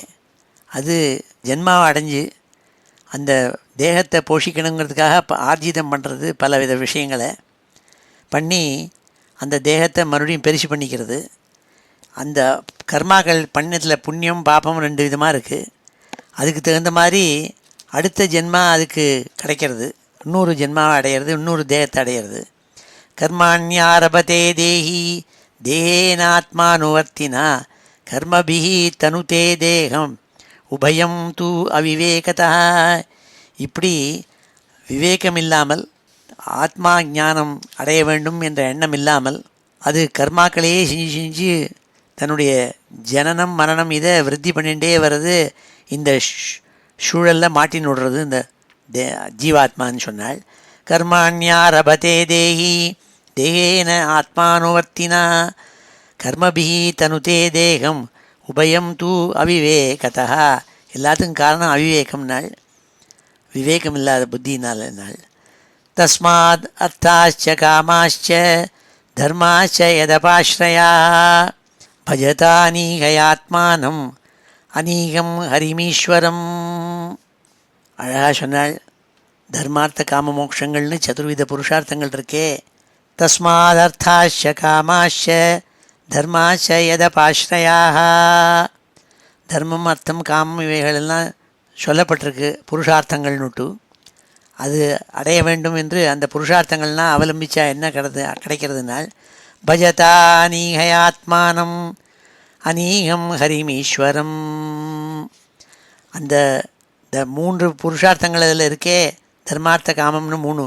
A: அது ஜென்மாவை அடைஞ்சு அந்த தேகத்தை போஷிக்கணுங்கிறதுக்காக ஆர்ஜிதம் பண்ணுறது பலவித விஷயங்களை பண்ணி அந்த தேகத்தை மறுபடியும் பெருசு பண்ணிக்கிறது. அந்த கர்மாக்கள் பண்ணதில் புண்ணியம் பாபம் 2 விதமாக இருக்குது. அதுக்கு தகுந்த மாதிரி அடுத்த ஜென்மா அதுக்கு கிடைக்கிறது, இன்னொரு ஜென்மாவை அடையிறது, இன்னொரு தேகத்தை அடையிறது. கர்மாண்யாரபதே தேஹி தேகேனாத்மானுவர்த்தினா கர்மபிஹி தனுதே தேகம் உபயம் தூ அவிவேகதா. இப்படி விவேகம் இல்லாமல் ஆத்மா ஞானம் அடைய வேண்டும் என்ற எண்ணம் இல்லாமல் அது கர்மாக்களையே செஞ்சு செஞ்சு தன்னுடைய ஜனனம் மரணம் இதை விருத்தி பண்ணிகிட்டே வர்றது. இந்த சூழலில் மாட்டின் விடுறது இந்த ஜீவாத்மான்னு சொன்னால். கர்மாண்யாரபதே தேஹி தேகேன ஆத்மானுவர்த்தினா கர்மபிஹி தனுதே தேகம் உபயம் தூ அவிவேகதா. எல்லாத்துக்கும் காரணம் அவிவேகம்னால், விவேகம் இல்லாத புத்தினால். தஸ்மாத் அர்த்தாச்ச காமாச்ச தர்மாச்ச யதபாஸ்ரயா பஜதானீகயாத்மானம் அநீகம் ஹரிமீஸ்வரம். அழகாக சொன்னாள். தர்மார்த்த காம மோட்சங்கள்னு சதுர்வித புருஷார்த்தங்கள் இருக்கே. தஸ்மாத் அர்த்தாச்ச காமாச்ச தர்மாச்ச யதபாஸ்ரயாக. தர்மம் அர்த்தம் காமம் இவைகளெல்லாம் சொல்லப்பட்டிருக்கு புருஷார்த்தங்கள்னுட்டு. அது அடைய வேண்டும் என்று அந்த புருஷார்த்தங்கள்லாம் அவலம்பிச்சா என்ன கிடைக்கிறதுனால் பஜதானீகயாத்மானம் அநீகம் ஹரிமீஸ்வரம். அந்த 3 புருஷார்த்தங்கள் அதில் இருக்கே, தர்மார்த்த காமம்னு 3,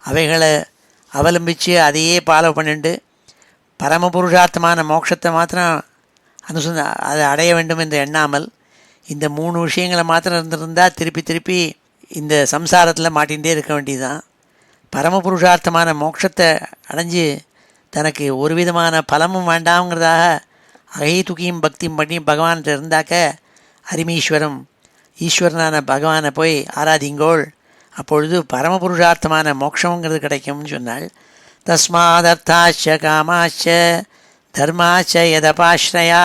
A: அவைகளை அவலம்பித்து அதையே ஃபாலோ பண்ணிட்டு பரமபுருஷார்த்தமான மோட்சத்தை மாத்திரம் அதை அடைய வேண்டும் என்று எண்ணாமல் இந்த 3 விஷயங்களை மாத்திரம் இருந்திருந்தால் திருப்பி திருப்பி இந்த சம்சாரத்தில் மாட்டிகிட்டே இருக்க வேண்டியதுதான். பரமபுருஷார்த்தமான மோட்சத்தை அடைஞ்சு தனக்கு ஒரு விதமான பலமும் வேண்டாம்ங்கிறதாக அகைதுக்கியும் பக்தியும் பண்ணி பகவான்கிட்ட இருந்தாக்க ஹரிமீஸ்வரம் ஈஸ்வரனான பகவானை போய் ஆராதிங்கோள், அப்பொழுது பரமபுருஷார்த்தமான மோட்சங்கிறது கிடைக்கும்னு சொன்னாள். தஸ்மாதர்த்தாச்ச காமாச்ச தர்மாச்ச யதபாஸ்ரயா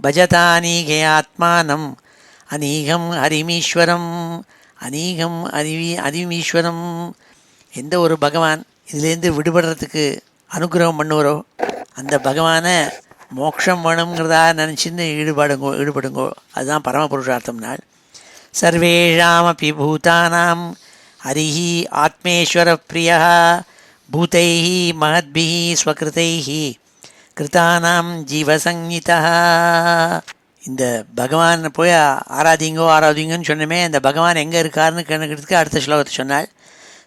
A: பஜதானீகயாத்மானம் அநீகம் ஹரிமீஸ்வரம். அநீகம் அறிவீஸ்வரம். எந்த ஒரு பகவான் இதுலேருந்து விடுபடுறதுக்கு அனுகிரகம் பண்ணுவாரோ அந்த பகவானை மோட்சம் வேணுங்கிறதா நினச்சின்னு ஈடுபடுங்கோ. அதுதான் பரமபுருஷார்த்தம்னால். சர்வேஷாமபி பூதானாம் ஹரிஹி ஆத்மேஸ்வர பிரியா பூதைஹி மஹத்பிஹி ஸ்வகிருதைஹி கிருதானாம் ஜீவசங்கிதா. இந்த பகவான் போய் ஆராதிங்கன்னு சொன்னமே, அந்த பகவான் எங்கே இருக்காருன்னு கேட்கறதுக்கு அடுத்த ஸ்லோகத்தை சொன்னாள்.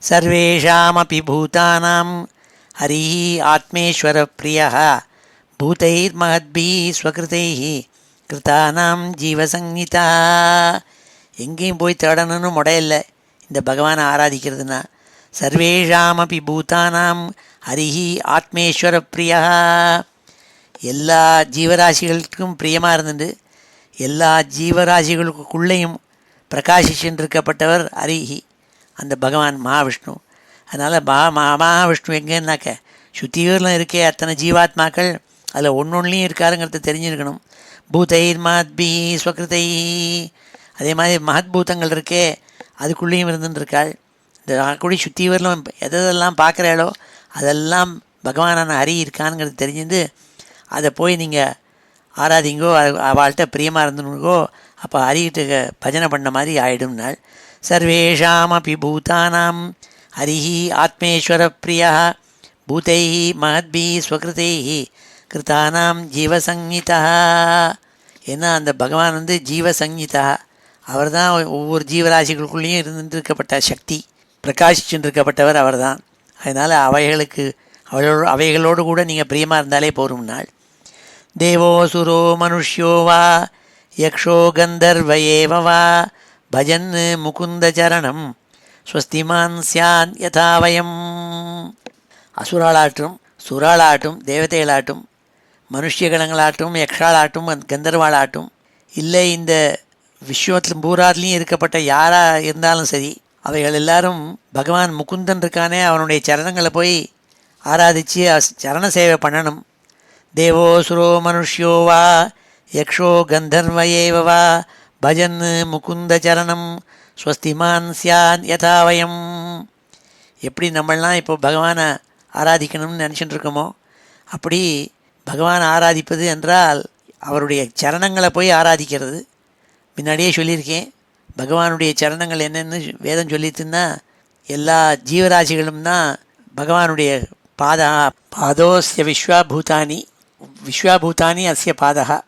A: சர்வேஷாமபி பூதானாம் ஹரிஹி ஆத்மேஸ்வர பிரியா பூதைர் மஹத்பிஹி ஸ்வகிருதைஹி கிருதானாம் ஜீவசங்கிதா. எங்கேயும் போய் தேடணும்னு முடையில்லை இந்த பகவானை ஆராதிக்கிறதுனா. சர்வேஷாமபி பூதானாம் ஹரிஹி ஆத்மேஸ்வர பிரியா. எல்லா ஜீவராசிகளுக்கும் பிரியமாக இருந்துட்டு எல்லா ஜீவராசிகளுக்குள்ளேயும் பிரகாசிச்சுருக்கப்பட்டவர் ஹரிஹி, அந்த பகவான் மகாவிஷ்ணு. அதனால் மகாவிஷ்ணு எங்கேன்னாக்க சுத்தியூரில் இருக்கே அத்தனை ஜீவாத்மாக்கள் அதில் ஒன்றொன்றுலையும் இருக்காருங்கிறத தெரிஞ்சுருக்கணும். பூதைர் மஹத்பி ஸ்வகிருதை. அதே மாதிரி மகத்பூதங்கள் இருக்கே அதுக்குள்ளேயும் இருந்துருக்காள். இந்த கூடி சுத்தியூரில் எதெல்லாம் பார்க்குறாளோ அதெல்லாம் பகவானான ஹரி இருக்கானுங்கிறது தெரிஞ்சுட்டு அதை போய் நீங்கள் ஆராதிங்கோ, அவள்கிட்ட பிரியமாக இருந்துனுங்கோ. அப்போ ஹரிகிட்ட பஜனை பண்ண மாதிரி ஆயிடும்னாள். சர்வேஷாமபி பூதானாம் ஹரிஹி ஆத்மேஸ்வர பிரியா பூதைஹி மஹத்பிஹி ஸ்வகிருதைஹி கிருதானாம் ஜீவசங்கிதா. ஏன்னா அந்த பகவான் ஜீவசங்கிதா, அவர் தான் ஒவ்வொரு ஜீவராசிகளுக்குள்ளேயும் இருந்துருக்கப்பட்ட சக்தி, பிரகாசிச்சுருக்கப்பட்டவர் அவர் தான். அதனால் அவைகளோடு கூட நீங்கள் பிரியமாக இருந்தாலே போரும்னாள். தேவோசுரோ மனுஷ்யோ வா யக்ஷோ கந்தர்வ ஏவ வா பஜன் முகுந்த சரணம் ஸ்வஸ்திமான் சியான் யதாவயம். அசுராளாட்டும் சுராளாட்டும் தேவதைகளாட்டும் மனுஷியகணங்களாட்டும் யக்ஷாளாட்டும் கந்தர்வாளாட்டும் இல்லை இந்த விஸ்வத்தில் பூராத்லேயும் இருக்கப்பட்ட யாராக இருந்தாலும் சரி, அவைகள் எல்லாரும் பகவான் முகுந்தன் இருக்கானே அவனுடைய சரணங்களை போய் ஆராதித்து சரண சேவை பண்ணணும். தேவோசுரோ மனுஷ்யோ வா யக்ஷோ கந்தர்வ ஏவ வா பஜன் முகுந்த சரணம் ஸ்வஸ்திமான் சியான் யதா வயம். எப்படி நம்மளாம் இப்போ பகவானை ஆராதிக்கணும்னு நினச்சிட்டு இருக்கோமோ அப்படி பகவானை ஆராதிப்பது என்றால் அவருடைய சரணங்களை போய் ஆராதிக்கிறது. முன்னாடியே சொல்லியிருக்கேன், பகவானுடைய சரணங்கள் என்னென்னு வேதம் சொல்லிட்டுன்னா எல்லா ஜீவராசிகளும்னா பகவானுடைய பாதோஸ்ய விஸ்வாபூதானி அஸ்ய பாதகா.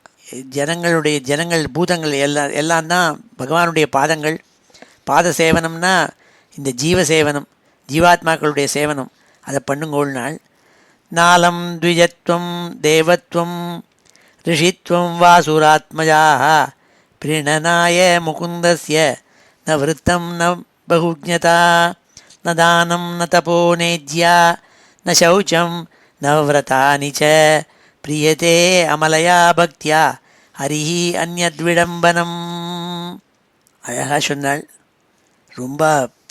A: ஜனங்கள் பூதங்கள் எல்லாம் தான் பகவானுடைய பாதங்கள். பாத சேவனம்னா இந்த ஜீவசேவனம், ஜீவாத்மாக்களுடைய சேவனம், அதை பண்ணுங்கோள்னால். நாலம் த்விஜத்வம் தேவத்வம் ரிஷித்வம் வாசுராத்மஜாः பிரணனாய முகுந்தஸ்ய ந விருத்தம் ந பகுஜ்ஞதா ந தானம் ந தபோ நேஜ்யா ந சௌச்சம் ந விரதானி ச பிரியதே அமலயா பக்தியா ஹரிஹி அந்யத்விடம்பனம். அழகாக சொன்னாள். ரொம்ப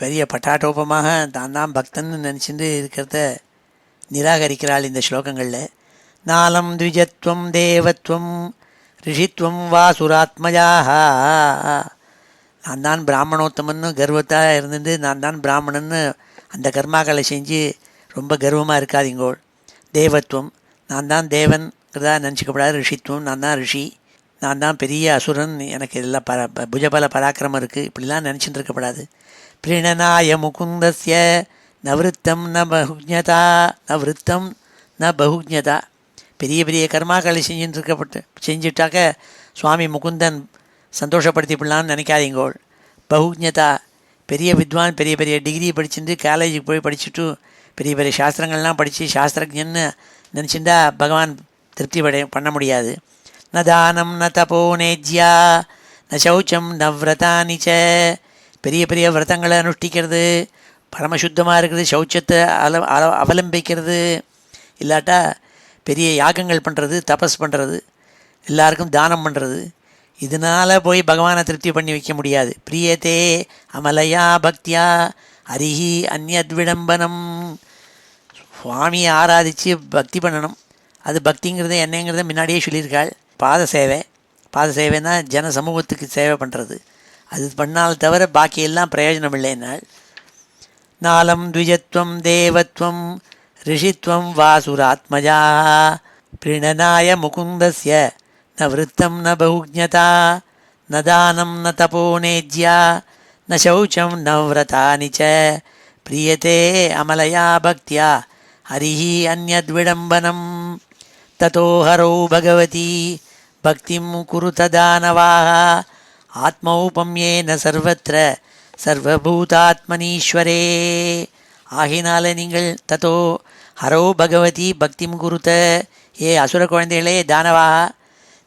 A: பெரிய பட்டாட்டோபமாக தான் பக்தன்னு நினச்சிட்டு இருக்கிறத நிராகரிக்கிறாள் இந்த ஸ்லோகங்களில். நாலம் த்விஜத்வம் தேவத்வம் ரிஷித்வம் வாசுராத்மஜாக. நான் தான் பிராமணோத்தமன்னு கர்வத்தாக இருந்துட்டு நான் தான் பிராமணன்னு அந்த கர்மாக்களை செஞ்சு ரொம்ப கர்வமாக இருக்காதீங்கோள். தேவத்துவம், நான் தான் தேவன்கிறதா நினச்சிக்கப்படாது. ரிஷித்துவம், நான் தான் ரிஷி, நான் தான் பெரிய அசுரன், எனக்கு எல்லாம் புஜபல பராக்கிரமம் இருக்குது, இப்படிலாம் நினச்சிட்டு இருக்கப்படாது. பிரணனாய முகுந்தஸ்ய நவிருத்தம் ந பகுஜ்ஞதா. நவிருத்தம் ந பகுஜ்ஞதா. பெரிய பெரிய கர்மாக்களை செஞ்சுட்டாக்க சுவாமி முகுந்தன் சந்தோஷப்படுத்திப்பிடலான்னு நினைக்காதீங்கோள். பகுஜ்ஞதா, பெரிய வித்வான், பெரிய பெரிய டிகிரி படிச்சுட்டு காலேஜுக்கு போய் படிச்சுட்டு பெரிய பெரிய சாஸ்திரங்கள்லாம் படித்து சாஸ்திரஜன்னு நினச்சிட்டா பகவான் திருப்தி பண்ண முடியாது. ந தானம் ந தபோ நேஜ்யா ந சௌச்சம் ந விரதானி ச. பெரிய பெரிய விரதங்களை அனுஷ்டிக்கிறது, பரமசுத்தமாக இருக்கிறது, சௌச்சத்தை அவலம்பிக்கிறது, இல்லாட்டா பெரிய யாகங்கள் பண்ணுறது, தபஸ் பண்ணுறது, எல்லாருக்கும் தானம் பண்ணுறது, இதனால் போய் பகவானை திருப்தி பண்ணி வைக்க முடியாது. பிரியதே அமலயா பக்தியா ஹரிஹி அந்யத்விடம்பனம். சுவாமியை ஆராதித்து பக்தி பண்ணணும். அது பக்திங்கிறது என்னங்கிறத முன்னாடியே சொல்லியிருக்காள். பாத சேவைன்னா ஜன சமூகத்துக்கு சேவை பண்ணுறது, அது பண்ணால் தவிர பாக்கியெல்லாம் பிரயோஜனம் இல்லைன்னாள். நாலம் த்விஜத்வம் தேவத்வம் ரிஷித்வம் வாசுராத்மஜா பிரணனாய முகுந்தஸ்ய ந விருத்தம் ந பகுஜ்ஞதா ந தானம் ந தபோ நேஜ்யா ந சௌச்சம் ந விரதானி ச பிரியதே அமலயா பக்தியா ஹரிஹி அந்யத்விடம்பனம். ததோ ஹரோ பகவதி பக்திம் குருத தானவாः ஆத்மௌபம்யேன சர்வத்ர சர்வபூதாத்மனீஸ்வரே. ஆகினால நீங்கள் ததோ ஹரோ பகவதி பக்திம் குருத, ஏ அசுர குழந்தைகளே தானவாக,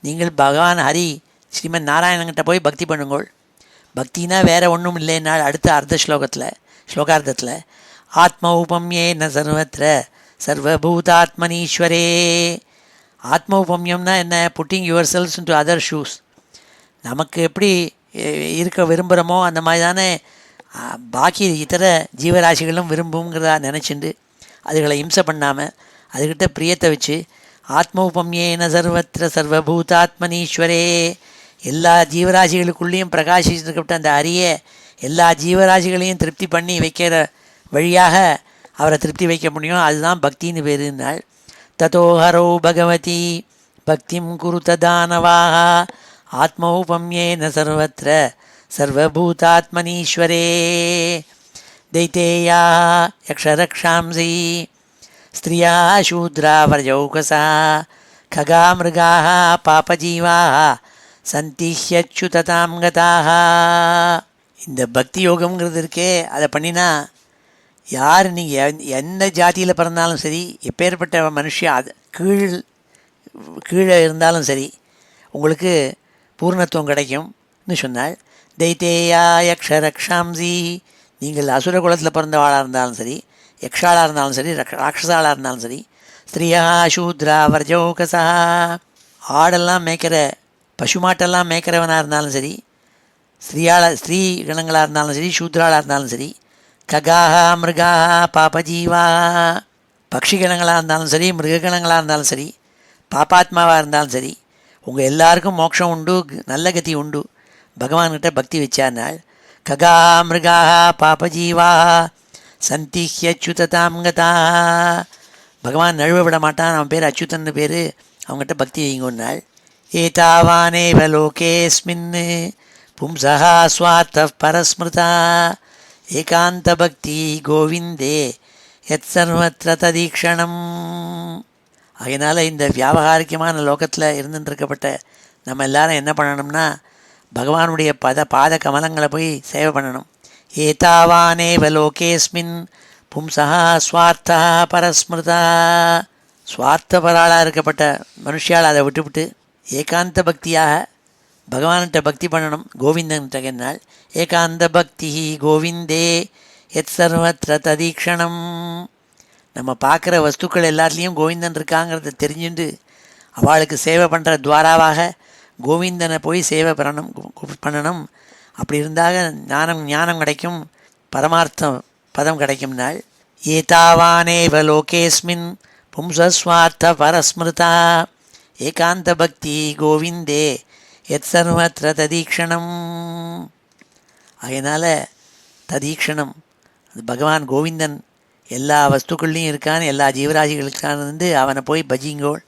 A: நீங்கள் பகவான் ஹரி ஸ்ரீமன் நாராயணன்கிட்ட போய் பக்தி பண்ணுங்கோள். பக்தினா வேறு ஒன்றும் இல்லைன்னாள் அடுத்த ஸ்லோகார்த்தத்தில். ஆத்மௌபம்யேன சர்வத்ர சர்வபூதாத்மனீஸ்வரே. ஆத்மௌபம்யம்னா என்ன? Putting your selves into other shoes. நமக்கு எப்படி இருக்க விரும்புகிறோமோ அந்த மாதிரி தானே பாக்கி இதர ஜீவராசிகளும் விரும்புங்கிறதா நினச்சிண்டு அதுகளை இம்சை பண்ணாமல் அதுக்கிட்ட பிரியத்தை வச்சு ஆத்மௌபம்யேன சர்வத்திர சர்வபூதாத்மனீஸ்வரே, எல்லா ஜீவராசிகளுக்குள்ளேயும் பிரகாசிக்கப்பட்ட அந்த அரிய எல்லா ஜீவராசிகளையும் திருப்தி பண்ணி வைக்கிற வழியாக அவரை திருப்தி வைக்க முடியும். அதுதான் பக்தின்னு பேருன்னாள். ததோ ஹரோ பகவதி பக்திம் குருத தானவாக ஆத்மௌபம்யேன சர்வத்ர சர்வபூதாத்மனீஸ்வரே. தைத்தேயா யக்ஷரக்ஷாம்சி ஸ்திரியா சூத்ரா வர்ஜௌகசா खगा मृगाः பாபஜீவாः சந்தி ஹ்யச்சுததாம் கதாः. இந்த பக்தி யோகம்ங்கிறது இருக்கே, அதை பண்ணினா யார் நீங்கள் எந்த ஜாதியில் பிறந்தாலும் சரி, எப்பேற்பட்ட மனுஷன் அது கீழே இருந்தாலும் சரி உங்களுக்கு பூர்ணத்துவம் கிடைக்கும்னு சொன்னாள். தைத்தேயா யக்ஷரக்ஷாம்சி, நீங்கள் அசுர குலத்தில் பிறந்தவாளாக இருந்தாலும் சரி, யக்ஷாளாக இருந்தாலும் சரி, ராட்சசாளாக இருந்தாலும் சரி, ஸ்திரியா சூத்ரா வர்ஜௌகசா, ஆடெல்லாம் மேய்க்கிற பசுமாட்டெல்லாம் மேய்க்கிறவனாக இருந்தாலும் சரி, ஸ்திரீ கணங்களாக இருந்தாலும் சரி, சூத்ராளாக இருந்தாலும் சரி, ககாஹ மிருகாஹ பாபஜீவா, பக்ஷி கணங்களாக இருந்தாலும் சரி, மிருககணங்களாக இருந்தாலும் சரி, பாப்பாத்மாவாக இருந்தாலும் சரி, உங்கள் எல்லாருக்கும் மோட்சம் உண்டு, நல்ல கதி உண்டு பகவான்கிட்ட பக்தி வச்சானால். ககா மிருகா பாபஜீவா சந்திஹ்யச்சுததாம் கதா. பகவான் நழுவ விட மாட்டான், அவன் பேர் அச்சுதன்னு பேர். அவங்ககிட்ட பக்தி வைங்கன்னாள். ஏதாவானேவ லோகேஸ்மின் பும்சா ஸ்வார்த்த பரஸ்மிருதா ஏகாந்த பக்தி கோவிந்தே எத் சர்வத்ர ததீக்ஷணம். அதனால் இந்த வியாபகாரிகமான லோகத்தில் இருந்துருக்கப்பட்ட நம்ம எல்லாரும் என்ன பண்ணணும்னா பகவானுடைய பாத கமலங்களை போய் சேவை பண்ணணும். ஏதாவானேவ லோகேஸ்மின் பும்சா ஸ்வார்த்தா பரஸ்மிருதா. சுவார்த்தபராளாக இருக்கப்பட்ட மனுஷியால் அதை விட்டுவிட்டு ஏகாந்த பக்தியாக பகவான்கிட்ட பக்தி பண்ணணும். கோவிந்தன்கிட்டனால் ஏகாந்த பக்தி கோவிந்தே எத் சர்வத்ர ததீக்ஷணம். நம்ம பார்க்குற வஸ்துக்கள் எல்லாத்துலேயும் கோவிந்தன் இருக்காங்கிறத தெரிஞ்சுட்டு அவளுக்கு சேவை பண்ணுற துவாராவாக கோவிந்தனை போய் சேவை பண்ணணும். அப்படி இருந்தாக ஞானம் கிடைக்கும், பரமார்த்த பதம் கிடைக்கும் நாள். ஏதாவானேவ லோகேஸ்மின் பும்சஸ்வார்த்த பரஸ்மிருதா ஏகாந்த பக்தி கோவிந்தே எத் சர்வத்ர ததீக்ஷணம். அதனால் ததீக்ஷணம், அது பகவான் கோவிந்தன் எல்லா வஸ்துக்கள்லையும் இருக்கான், எல்லா ஜீவராசிகளுக்கான வந்து அவனை போய் பஜிங்கோள்,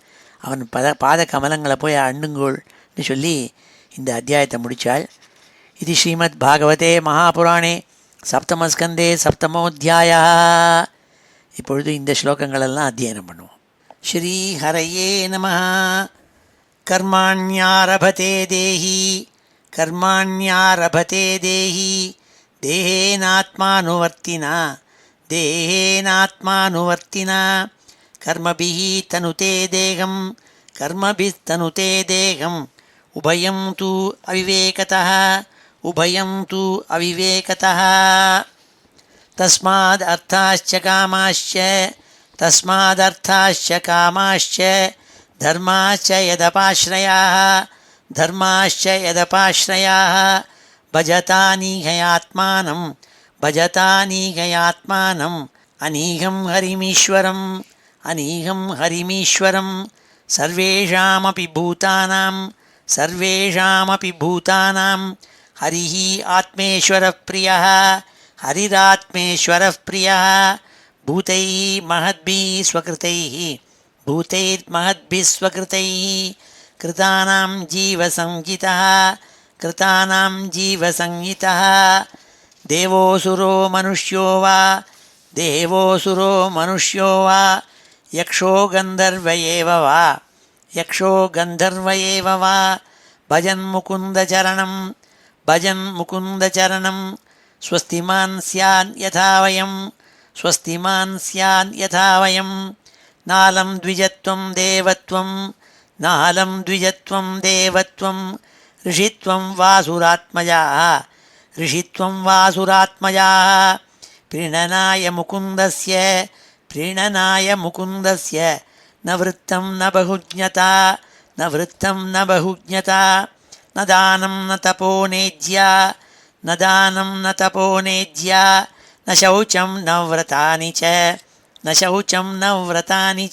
A: அவன் பாத கமலங்களை போய் அண்ணுங்கோள்னு சொல்லி இந்த அத்தியாயத்தை முடித்தாள். இது ஸ்ரீமத் பாகவதே மகாபுராணே சப்தமஸ்கந்தே சப்தமோத்தியாயா. இப்பொழுது இந்த ஸ்லோகங்களெல்லாம் அத்தியனம் பண்ணுவோம். ஸ்ரீ ஹரையே நமः. கர்மாண்யாரபதே தேஹி கர்மாண்யாரபதே தேஹி தேஹேனாத்மானுவர்த்தினா தேஹேனாத்மானுவர்த்தினா கர்மபிஹி தனுதே தேகம் கர்மபிஸ்தனுதே தேகம் உபயம் தூ அவிவேகதः உபயம் தூ அவிவேகதः. தஸ்மாத் அர்த்தாश्च காமாश्च धर्माश्च यदपाश्रयाः भजतानीहयात्मानं अनीहं हरिमीश्वरं सर्वेषामपि भूतानां हरिः आत्मेश्वरः प्रियः हरिरात्मेश्वरः प्रियः भूतैर्महद्भिः स्वकृतैः कृतानां जीवसंहितः देवोऽसुरो मनुष्यो वा यक्षो गन्धर्व एव वा भजन् मुकुन्दचरणं स्वस्तिमान् स्यान् यथा वयं नालं द्विजत्वं देवत्वं ऋषित्वं वासुरात्मजाः प्रीणनाय मुकुन्दस्य न वृत्तं न बहुज्ञता न दानं न तपोनेज्या न शौचं न व्रतानि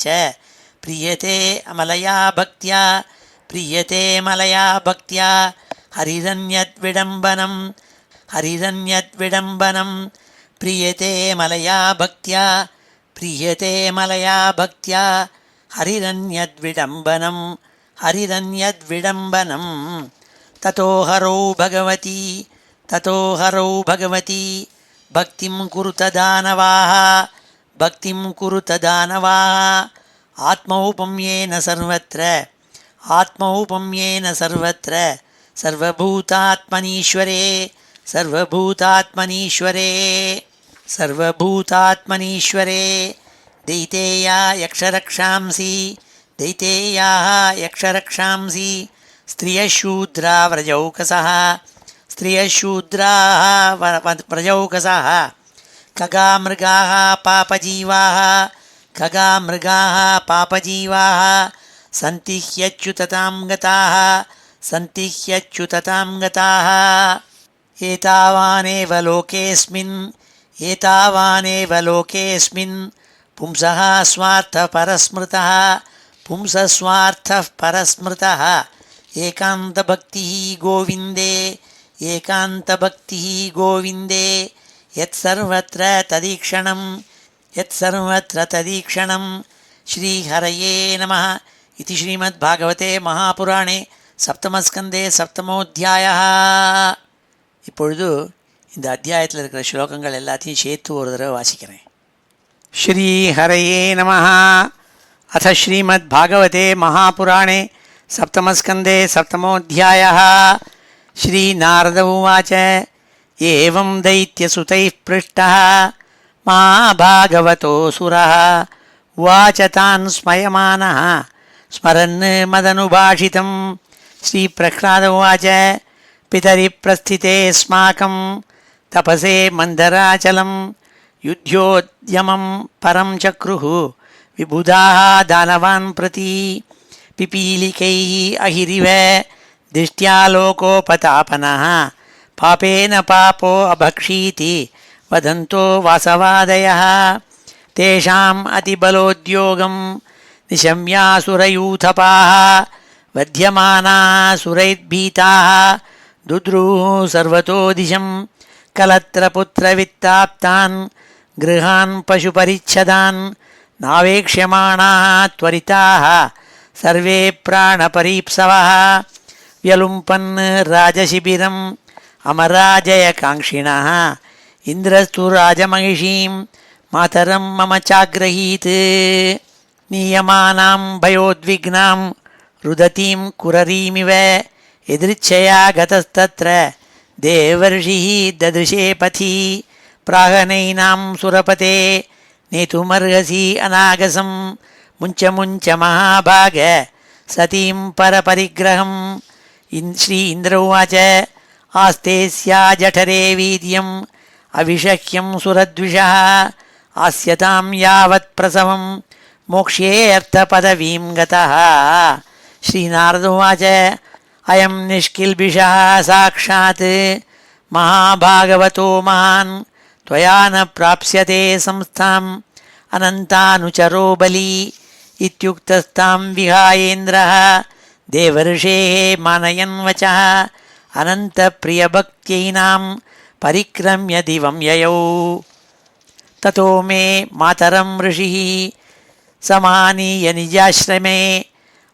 A: च प्रीयते मलया भक्त्या हरिरन्यद्विडम्बनं प्रीयते मलया भक्त्या हरिरन्यद्विडम्बनं ततो हरौ भगवती भक्तिं कुरुत दानवाः आत्मौपम्येन सर्वत्र सर्वभूतात्मनीश्वरे दैतेयाः यक्षरक्षांसि स्त्रियशूद्राः व्रजौकसः खगामृगाः पापजीवाः सन्ति ह्यच्युततां गताः एतावानेव लोकेऽस्मिन् पुंसः स्वार्थः परस्मृतः ஏகாந்தபக்தி கோவிந்தே ஏகாந்தபக்தி கோவிந்தே யத் சர்வத்ர ததீக்ஷணம் யத் சர்வத்ர ததீக்ஷணம். ஸ்ரீஹரயே நமः. இது ஸ்ரீமத்பாகவதே மகாபுராணே சப்தமஸ்கந்தே சப்தமோத்தியாயः. இப்பொழுது இந்த அத்தியாயத்தில் இருக்கிற ஸ்லோகங்கள் எல்லாத்தையும் சேர்த்து ஒரு தடவை வாசிக்கிறேன். ஸ்ரீஹரயே நமः. அத ஸ்ரீமத்பாகவதே மகாபுராணே சப்தமஸ்கந்தே சப்தமோத்தியாயः. ஸ்ரீநாரத உவாச்ச ஏவம் தைத்யசுதைः பृष्टः महाभागवतोऽसुरः उवाच तान् स्मयमानः स्मरन् मदनुभाषितं. श्रीप्रह्लाद उवाच पितरिप्रस्थिते अस्माकं तपसे मन्दराचलं युध्योद्यमं परं चक्रुः विबुधाः दानवान् प्रति. पिपीलिकैः अहिरिव दृष्ट्या लोकोपतापनः पापेन पापो अभक्षीति वदन्तो वासवादयः. तेषाम् अतिबलोद्योगं निशम्यासुरयूथपाः वध्यमानाः सुरैर्भीताः दुद्रुः सर्वतो दिशं. कलत्रपुत्रवित्ताप्तान् गृहान् पशुपरिच्छदान् नावेक्ष्यमाणाः त्वरिताः सर्वे प्राणपरीप्सवः. व्यलुम्पन् राजशिबिरम् अमराजयकाङ्क्षिणः इन्द्रस्तु राजमहिषीं मातरं मम चाग्रहीत्. नीयमानां भयोद्विग्नां रुदतीं कुररीमिव यदृच्छया गतस्तत्र देवर्षिः ददृशे पथि. प्राहनैनां सुरपते नेतुमर्हसि अनागसं मुञ्च मुञ्च महाभाग सतीं परपरिग्रहम्. श्री इन्द्र उवाच आस्ते स्या जठरे वीर्यम् अविषह्यं सुरद्विषः आस्यतां यावत् प्रसवं मोक्ष्ये अर्थपदवीं गतः. श्रीनारद उवाच अयं निष्किल्बिषः साक्षात् महाभागवतो महान् त्वया न प्राप्स्यते संस्थाम् अनन्तानुचरो बली. इत्युक्तस्तां विहायेन्द्रः देवर्षेः मानयन् वचः अनन्तप्रियभक्त्यैनां परिक्रम्य दिवं ययौ. ततो मे मातरं ऋषिः समानीय निजाश्रमे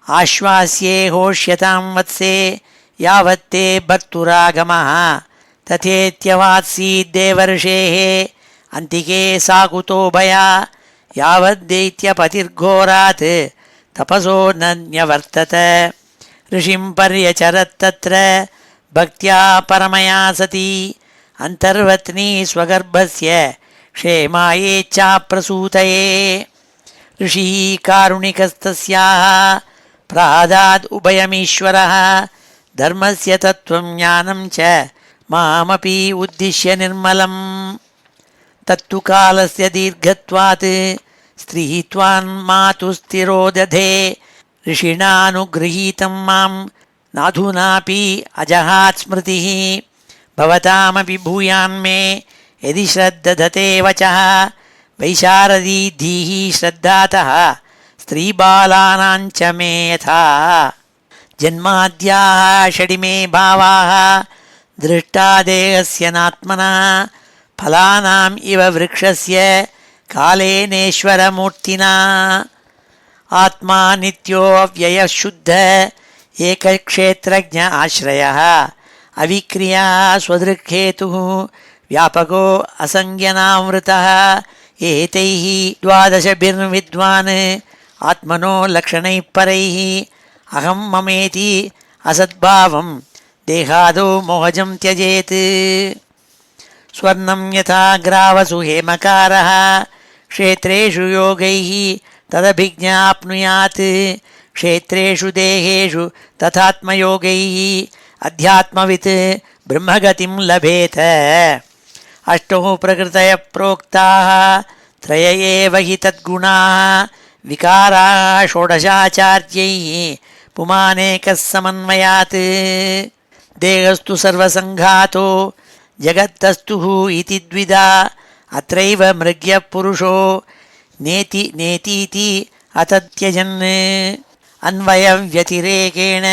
A: आश्वास्ये होष्यतां वत्से यावत्ते भर्तुरागमः. तथेत्यवात्सीद्देवर्षेः अन्तिके सा कुतो भया यावद्दैत्यपतिर्घोरात् तपसो न न्यवर्तत. ऋषिं पर्यचरत्तत्र भक्त्या परमया सती अन्तर्वत्नी स्वगर्भस्य क्षेमायेच्छाप्रसूतये. ऋषिः कारुणिकस्तस्याः प्रादाद् उभयमीश्वरः धर्मस्य तत्त्वं ज्ञानं च मामपि उद्दिश्य निर्मलम्. तत्तु कालस्य दीर्घत्वात् स्त्रीत्वान् मातुस्थिरो दधे ऋषिणानुगृहीतं मां नाधुनापि अजहात् स्मृतिः. भवतामपि भूयान्मे यदि श्रद्दधते वचः वैशारदी धीः श्रद्धातः स्त्रीबालानां च मे यथा. जन्माद्याः षडिमे भावाः दृष्टा देहस्य नात्मना फलानाम् इव वृक्षस्य कालेनेश्वरमूर्तिना. आत्मा नित्यो अव्ययः शुद्ध एकक्षेत्रज्ञ आश्रयः अविक्रिया स्वदृक्हेतुः व्यापको असंज्ञनामृतः. एतैः द्वादशभिर्विद्वान् आत्मनो लक्षणैः परैः अहं ममेति असद्भावं देहादो मोहजं त्यजेत्. स्वर्णं यथा ग्रावसु हेमकारः क्षेत्रेषु योगैः तदभिज्ञाप्नुयात्. क्षेत्रेषु देहेषु तथात्मयोगैः अध्यात्मवित् ब्रह्मगतिं लभेत. अष्टौ प्रकृतयः प्रोक्ताः त्रय एव हि तद्गुणाः विकाराः षोडशाचार्यैः पुमानेकः समन्वयात्. देहस्तु सर्वसङ्घातो जगत्तस्तुः इति द्विधा अत्रैव मृग्यः पुरुषो नेतीति अतत्यजन्. अन्वयव्यतिरेकेण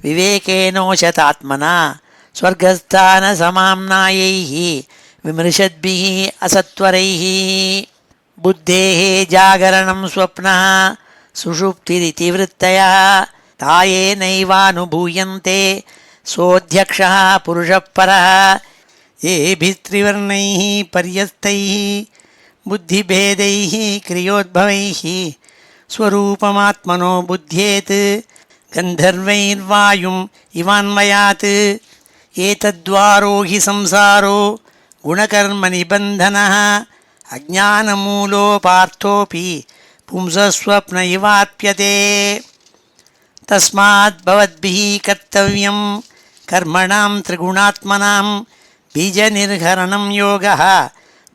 A: விவேகேனோஷதாத்மனா ஸ்வர்கஸ்தானசமாம்னாயைः விமர்சத்பிः அசத்வரைः புத்தேः ஜாகரணம் ஸ்வப்னः சுஷுப்திரிதி விருத்தயः தாயேனைவானுபூயन्ते சோத்யக்ஷः புருஷः பரः ஏபிஸ்த்ரிவர்ணைः பர்யஸ்தைः புத்திபேதைः கிரியோத்பவைः ஸ்வரூபமாத்மனோ புத்யேத் கந்தர்வைர்வாயும் இவான்வயாத் ஏதத்வாரோ ஹி சம்சாரோ குணகர்ம நிபந்தனः அஜ்ஞானமூலோ பார்த்தோபி பும்சஸ்வப்ன இவாப்யதே தஸ்மாத் பவத்பிஹ கர்த்தவ்யம் கர்மணாம் த்ரிகுணாத்மனாம் பீஜநிர்ஹரணம் யோகः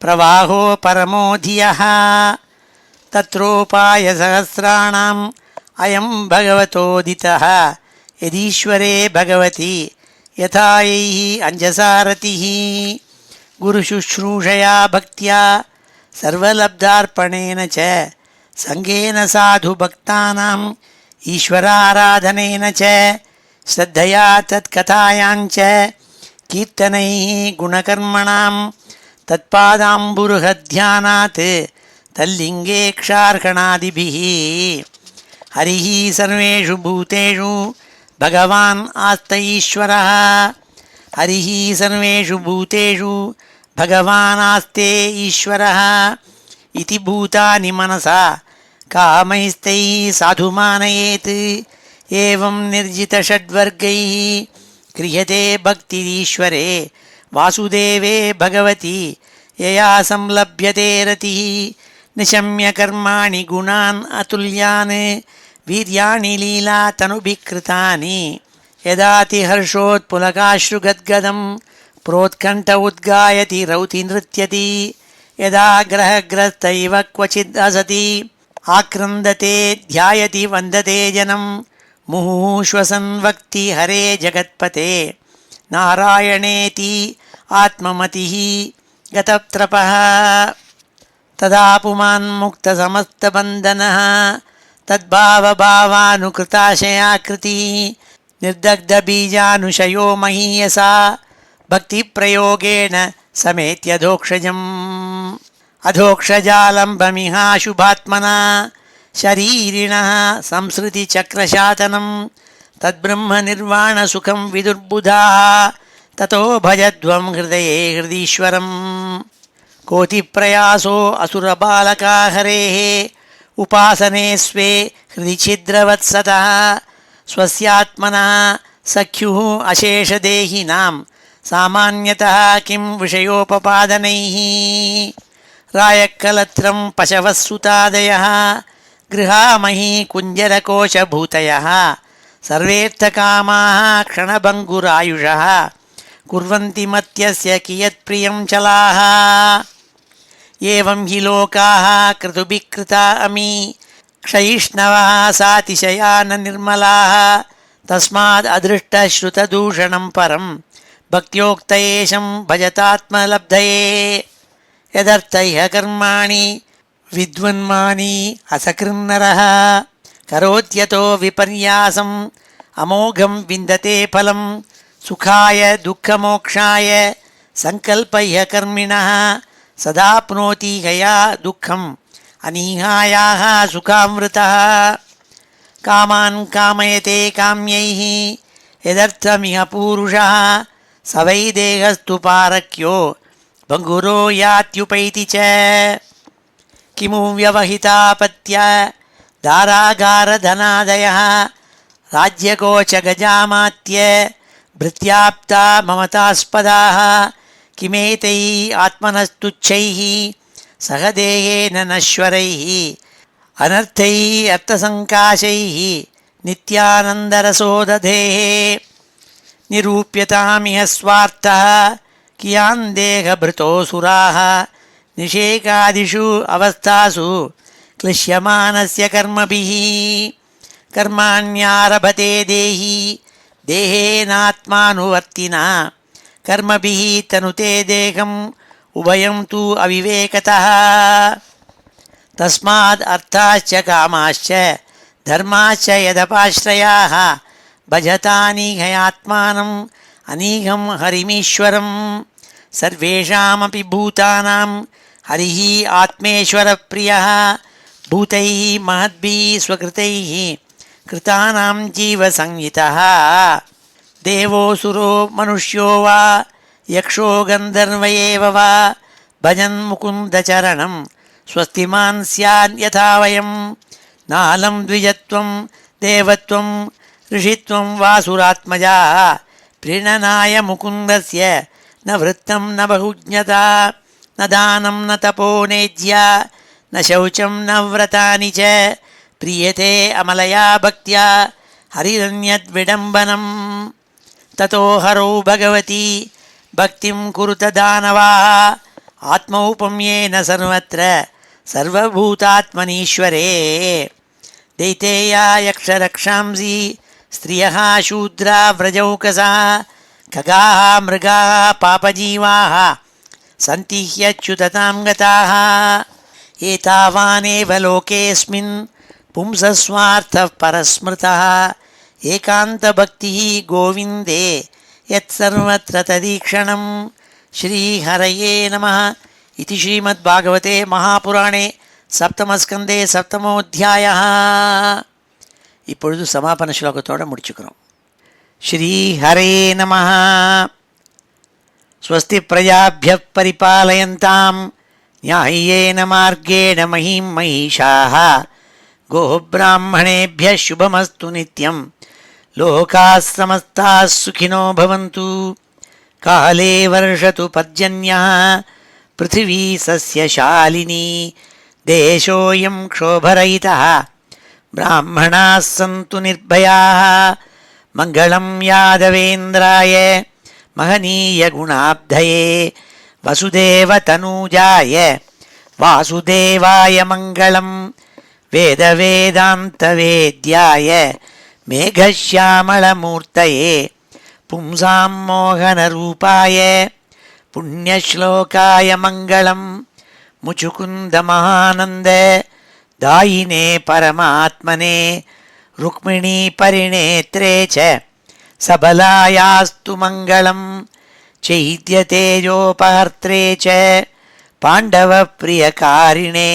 A: பிரவாஹோ பரமோ தியः தத்ரோபாயசஹஸ்ராணாம் அயம் பகவதோதிதः யதீஸ்வரே பகவதி யதாயைः அஞ்சசாரதிः குருசுஷ்ரூஷயா பக்தியா சர்வலப்தார்ப்பணேன ச சங்கேன சாது பக்தானாம் ஈஸ்வராராதனேன ச ஸ்ரத்தயா தத்கதாயாஞ்ச கீர்த்தனைः குணகர்மணாம் தத்பாதாம்புருஹத்யானாத் தல்லிங்கேக்ஷார்கணாதிபிः ஹரிः சர்வேஷு பூதேஷு பகவான் ஆஸ்த ஈஸ்வரः ஹரிः சர்வேஷு பூதேஷு பகவானாஸ்தே ஈஸ்வரः இதி பூதானி மனசா காமைஸ்தைः சாதுமானயேத் ஏவம் நிர்ஜிதஷட்வர்கைः கிரியதே பக்திரீஸ்வரே வாசுதேவே பகவதி யயா சம்லப்யதே ரதிः நிஷம்ய கர்மாணி குணான் அதுல்யான் வீர்யாணி லீலா தனுபிக்ருதானி யதாதி ஹர்ஷோத்புலகாஸ்ருகத்கதம் प्रोत्कण्ठ उद्गायति रौति नृत्यति यदा ग्रहग्रस्त इव क्वचिद् असति आक्रन्दते ध्यायति वन्दते जनं मुहुः श्वसन् वक्ति हरे जगत्पते नारायणेति आत्ममतिः गतत्रपः तदा पुमान्मुक्तसमस्तबन्धनः तद्भावभावानुकृताशयाकृतिः निर्दग्धबीजानुशयो महीयसा भक्तिप्रयोगेण समेत्यधोक्षजम् अधोक्षजालम्बमिहाशुभात्मना शरीरिणः संसृतिचक्रशातनं तद्ब्रह्मनिर्वाणसुखं विदुर्बुधाः ततो भजध्वं हृदये हृदीश्वरम् कोटिप्रयासो असुरबालका हरेः उपासने स्वे हृदि छिद्रवत्सतः स्वस्यात्मनः सख्युः अशेषदेहिनां सामान्यतः किं विषयोपपादनैः रायकलत्रं पशवः सुतादयः गृहामही कुञ्जरकोशभूतयः सर्वेऽर्थकामाः क्षणभङ्गुरायुषः कुर्वन्ति मत्यस्य कियत्प्रियं चलाः एवं हि लोकाः क्रतुभिः अमी क्षयिष्णवः सातिशयान निर्मलाः तस्माद् अदृष्टश्रुतदूषणं परं भक्त्योक्तयेशं भजतात्मलब्धये यदर्थैः कर्माणि विद्वन्मानी असकृन्नरः करोत्यतो विपर्यासम् अमोघं विन्दते फलं सुखाय दुःखमोक्षाय संकल्पय्य कर्मिणः सदाप्नोति हया दुःखम् अनीहायाः सुखामृतः कामान् कामयते काम्यैः यदर्थमिह पूरुषः स वै देहस्तु पारक्यो भङ्गुरो यात्युपैति च किमु व्यवहितापत्य दारागारधनादयः राज्यकोचगजामात्य भृत्याप्ता ममतास्पदाः किमेतैः आत्मनस्तुच्छैः सहदेहेन नश्वरैः अनर्थैः अर्थसङ्काशैः नित्यानन्दरसोदधेः निरूप्यतामिह स्वार्थः कियान् देहभृतोऽसुराः निषेकादिषु अवस्थासु क्लिश्यमानस्य कर्मभिः कर्माण्यारभते देही देहेनात्मानुवर्तिना कर्मभिः तनुते देहम् उभयं तु अविवेकतः तस्माद् अर्थाश्च कामाश्च धर्माश्च यदपाश्रयाः भजतानीघयात्मानम् अनीघं हरिमीश्वरं सर्वेषामपि भूतानां हरिः आत्मेश्वरप्रियः भूतैः महद्भिः स्वकृतैः कृतानां जीवसंहितः देवोऽसुरो मनुष्यो वा यक्षो गन्धर्व एव वा भजन् मुकुन्दचरणं स्वस्तिमान् स्याद्यथा वयं नालं द्विजत्वं देवत्वं ऋषित्वं वासुरात्मजाः प्रीणनाय मुकुन्दस्य न वृत्तं न बहुज्ञता न दानं न तपो नेज्या न शौचं न व्रतानि च प्रीयते अमलया भक्त्या हरिरन्यद्विडम्बनं ततो हरौ भगवती भक्तिं कुरुत दानवाः आत्मौपम्येन सर्वत्र सर्वभूतात्मनीश्वरे दैतेया यक्षरक्षांसि स्त्रियः शूद्रा व्रजौकसाः खगाः मृगाः पापजीवाः सन्ति ह्यच्युततां गताः एतावानेव लोकेऽस्मिन् पुंसस्वार्थः परस्मृतः एकान्तभक्तिः गोविन्दे यत्सर्वत्र तदीक्षणं श्रीहरये नमः इति श्रीमद्भागवते महापुराणे சப்தமஸ்கந்தே சப்தமோத்தியாயः. இப்பொழுது சமாபன ஸ்லோகத்தோடு முடிச்சுக்கிறோம். ஸ்ரீ ஹரே நமः. ஸ்வஸ்தி பிரஜாभ्यः परिपालयन्तां न्याय्येन मार्गेण महीं महिषाः गोब्राह्मणेभ्यः शुभमस्तु नित्यं लोकाः समस्ताः सुखिनो भवन्तु. काले वर्षतु पर्जन्यः पृथिवी सस्यशालिनी देशोऽयं क्षोभरहितः ब्राह्मणाः सन्तु निर्भयाः. मङ्गलं यादवेन्द्राय महनीयगुणाब्धये वसुदेवतनूजाय वासुदेवाय मङ्गलं वेदवेदान्तवेद्याय मेघश्यामलमूर्तये पुंसां मोहनरूपाय पुण्यश्लोकाय मङ्गलं मुचुकुन्दमहानन्द दायिने परमात्मने रुक्मिणी परिणेत्रे च सबलायास्तु मङ्गलं चैद्यतेजोपहर्त्रे च पाण्डवप्रियकारिणे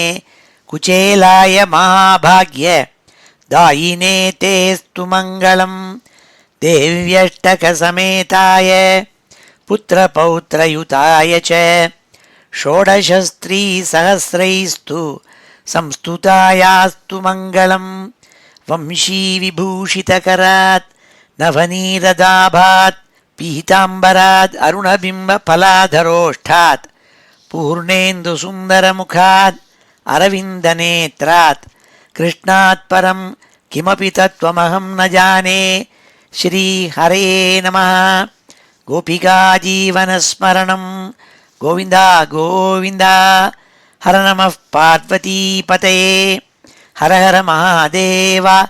A: कुचेलाय महाभाग्य दायिने तेस्तु मङ्गलं देव्यष्टकसमेताय पुत्रपौत्रयुताय च षोडशस्त्रीसहस्रैस्तु संस्तुतायास्तु मङ्गलं वंशीविभूषितकरात् नवनीरदाभात् पीताम्बरात् अरुणबिम्बफलाधरोष्ठात् पूर्णेन्दुसुन्दरमुखात् अरविन्दनेत्रात् कृष्णात् परं किमपि तत्त्वमहं न जाने. श्रीहरे नमः. गोपिकाजीवनस्मरणं गोविन्द गोविन्द. हर नमः पार्वतीपतये. हर हर महादेव.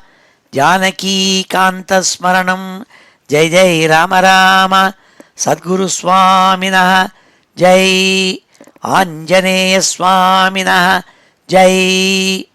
A: जानकीकान्तस्मरणं जय जय राम राम. सद्गुरुस्वामिनः जय. आञ्जनेयस्वामिनः जय.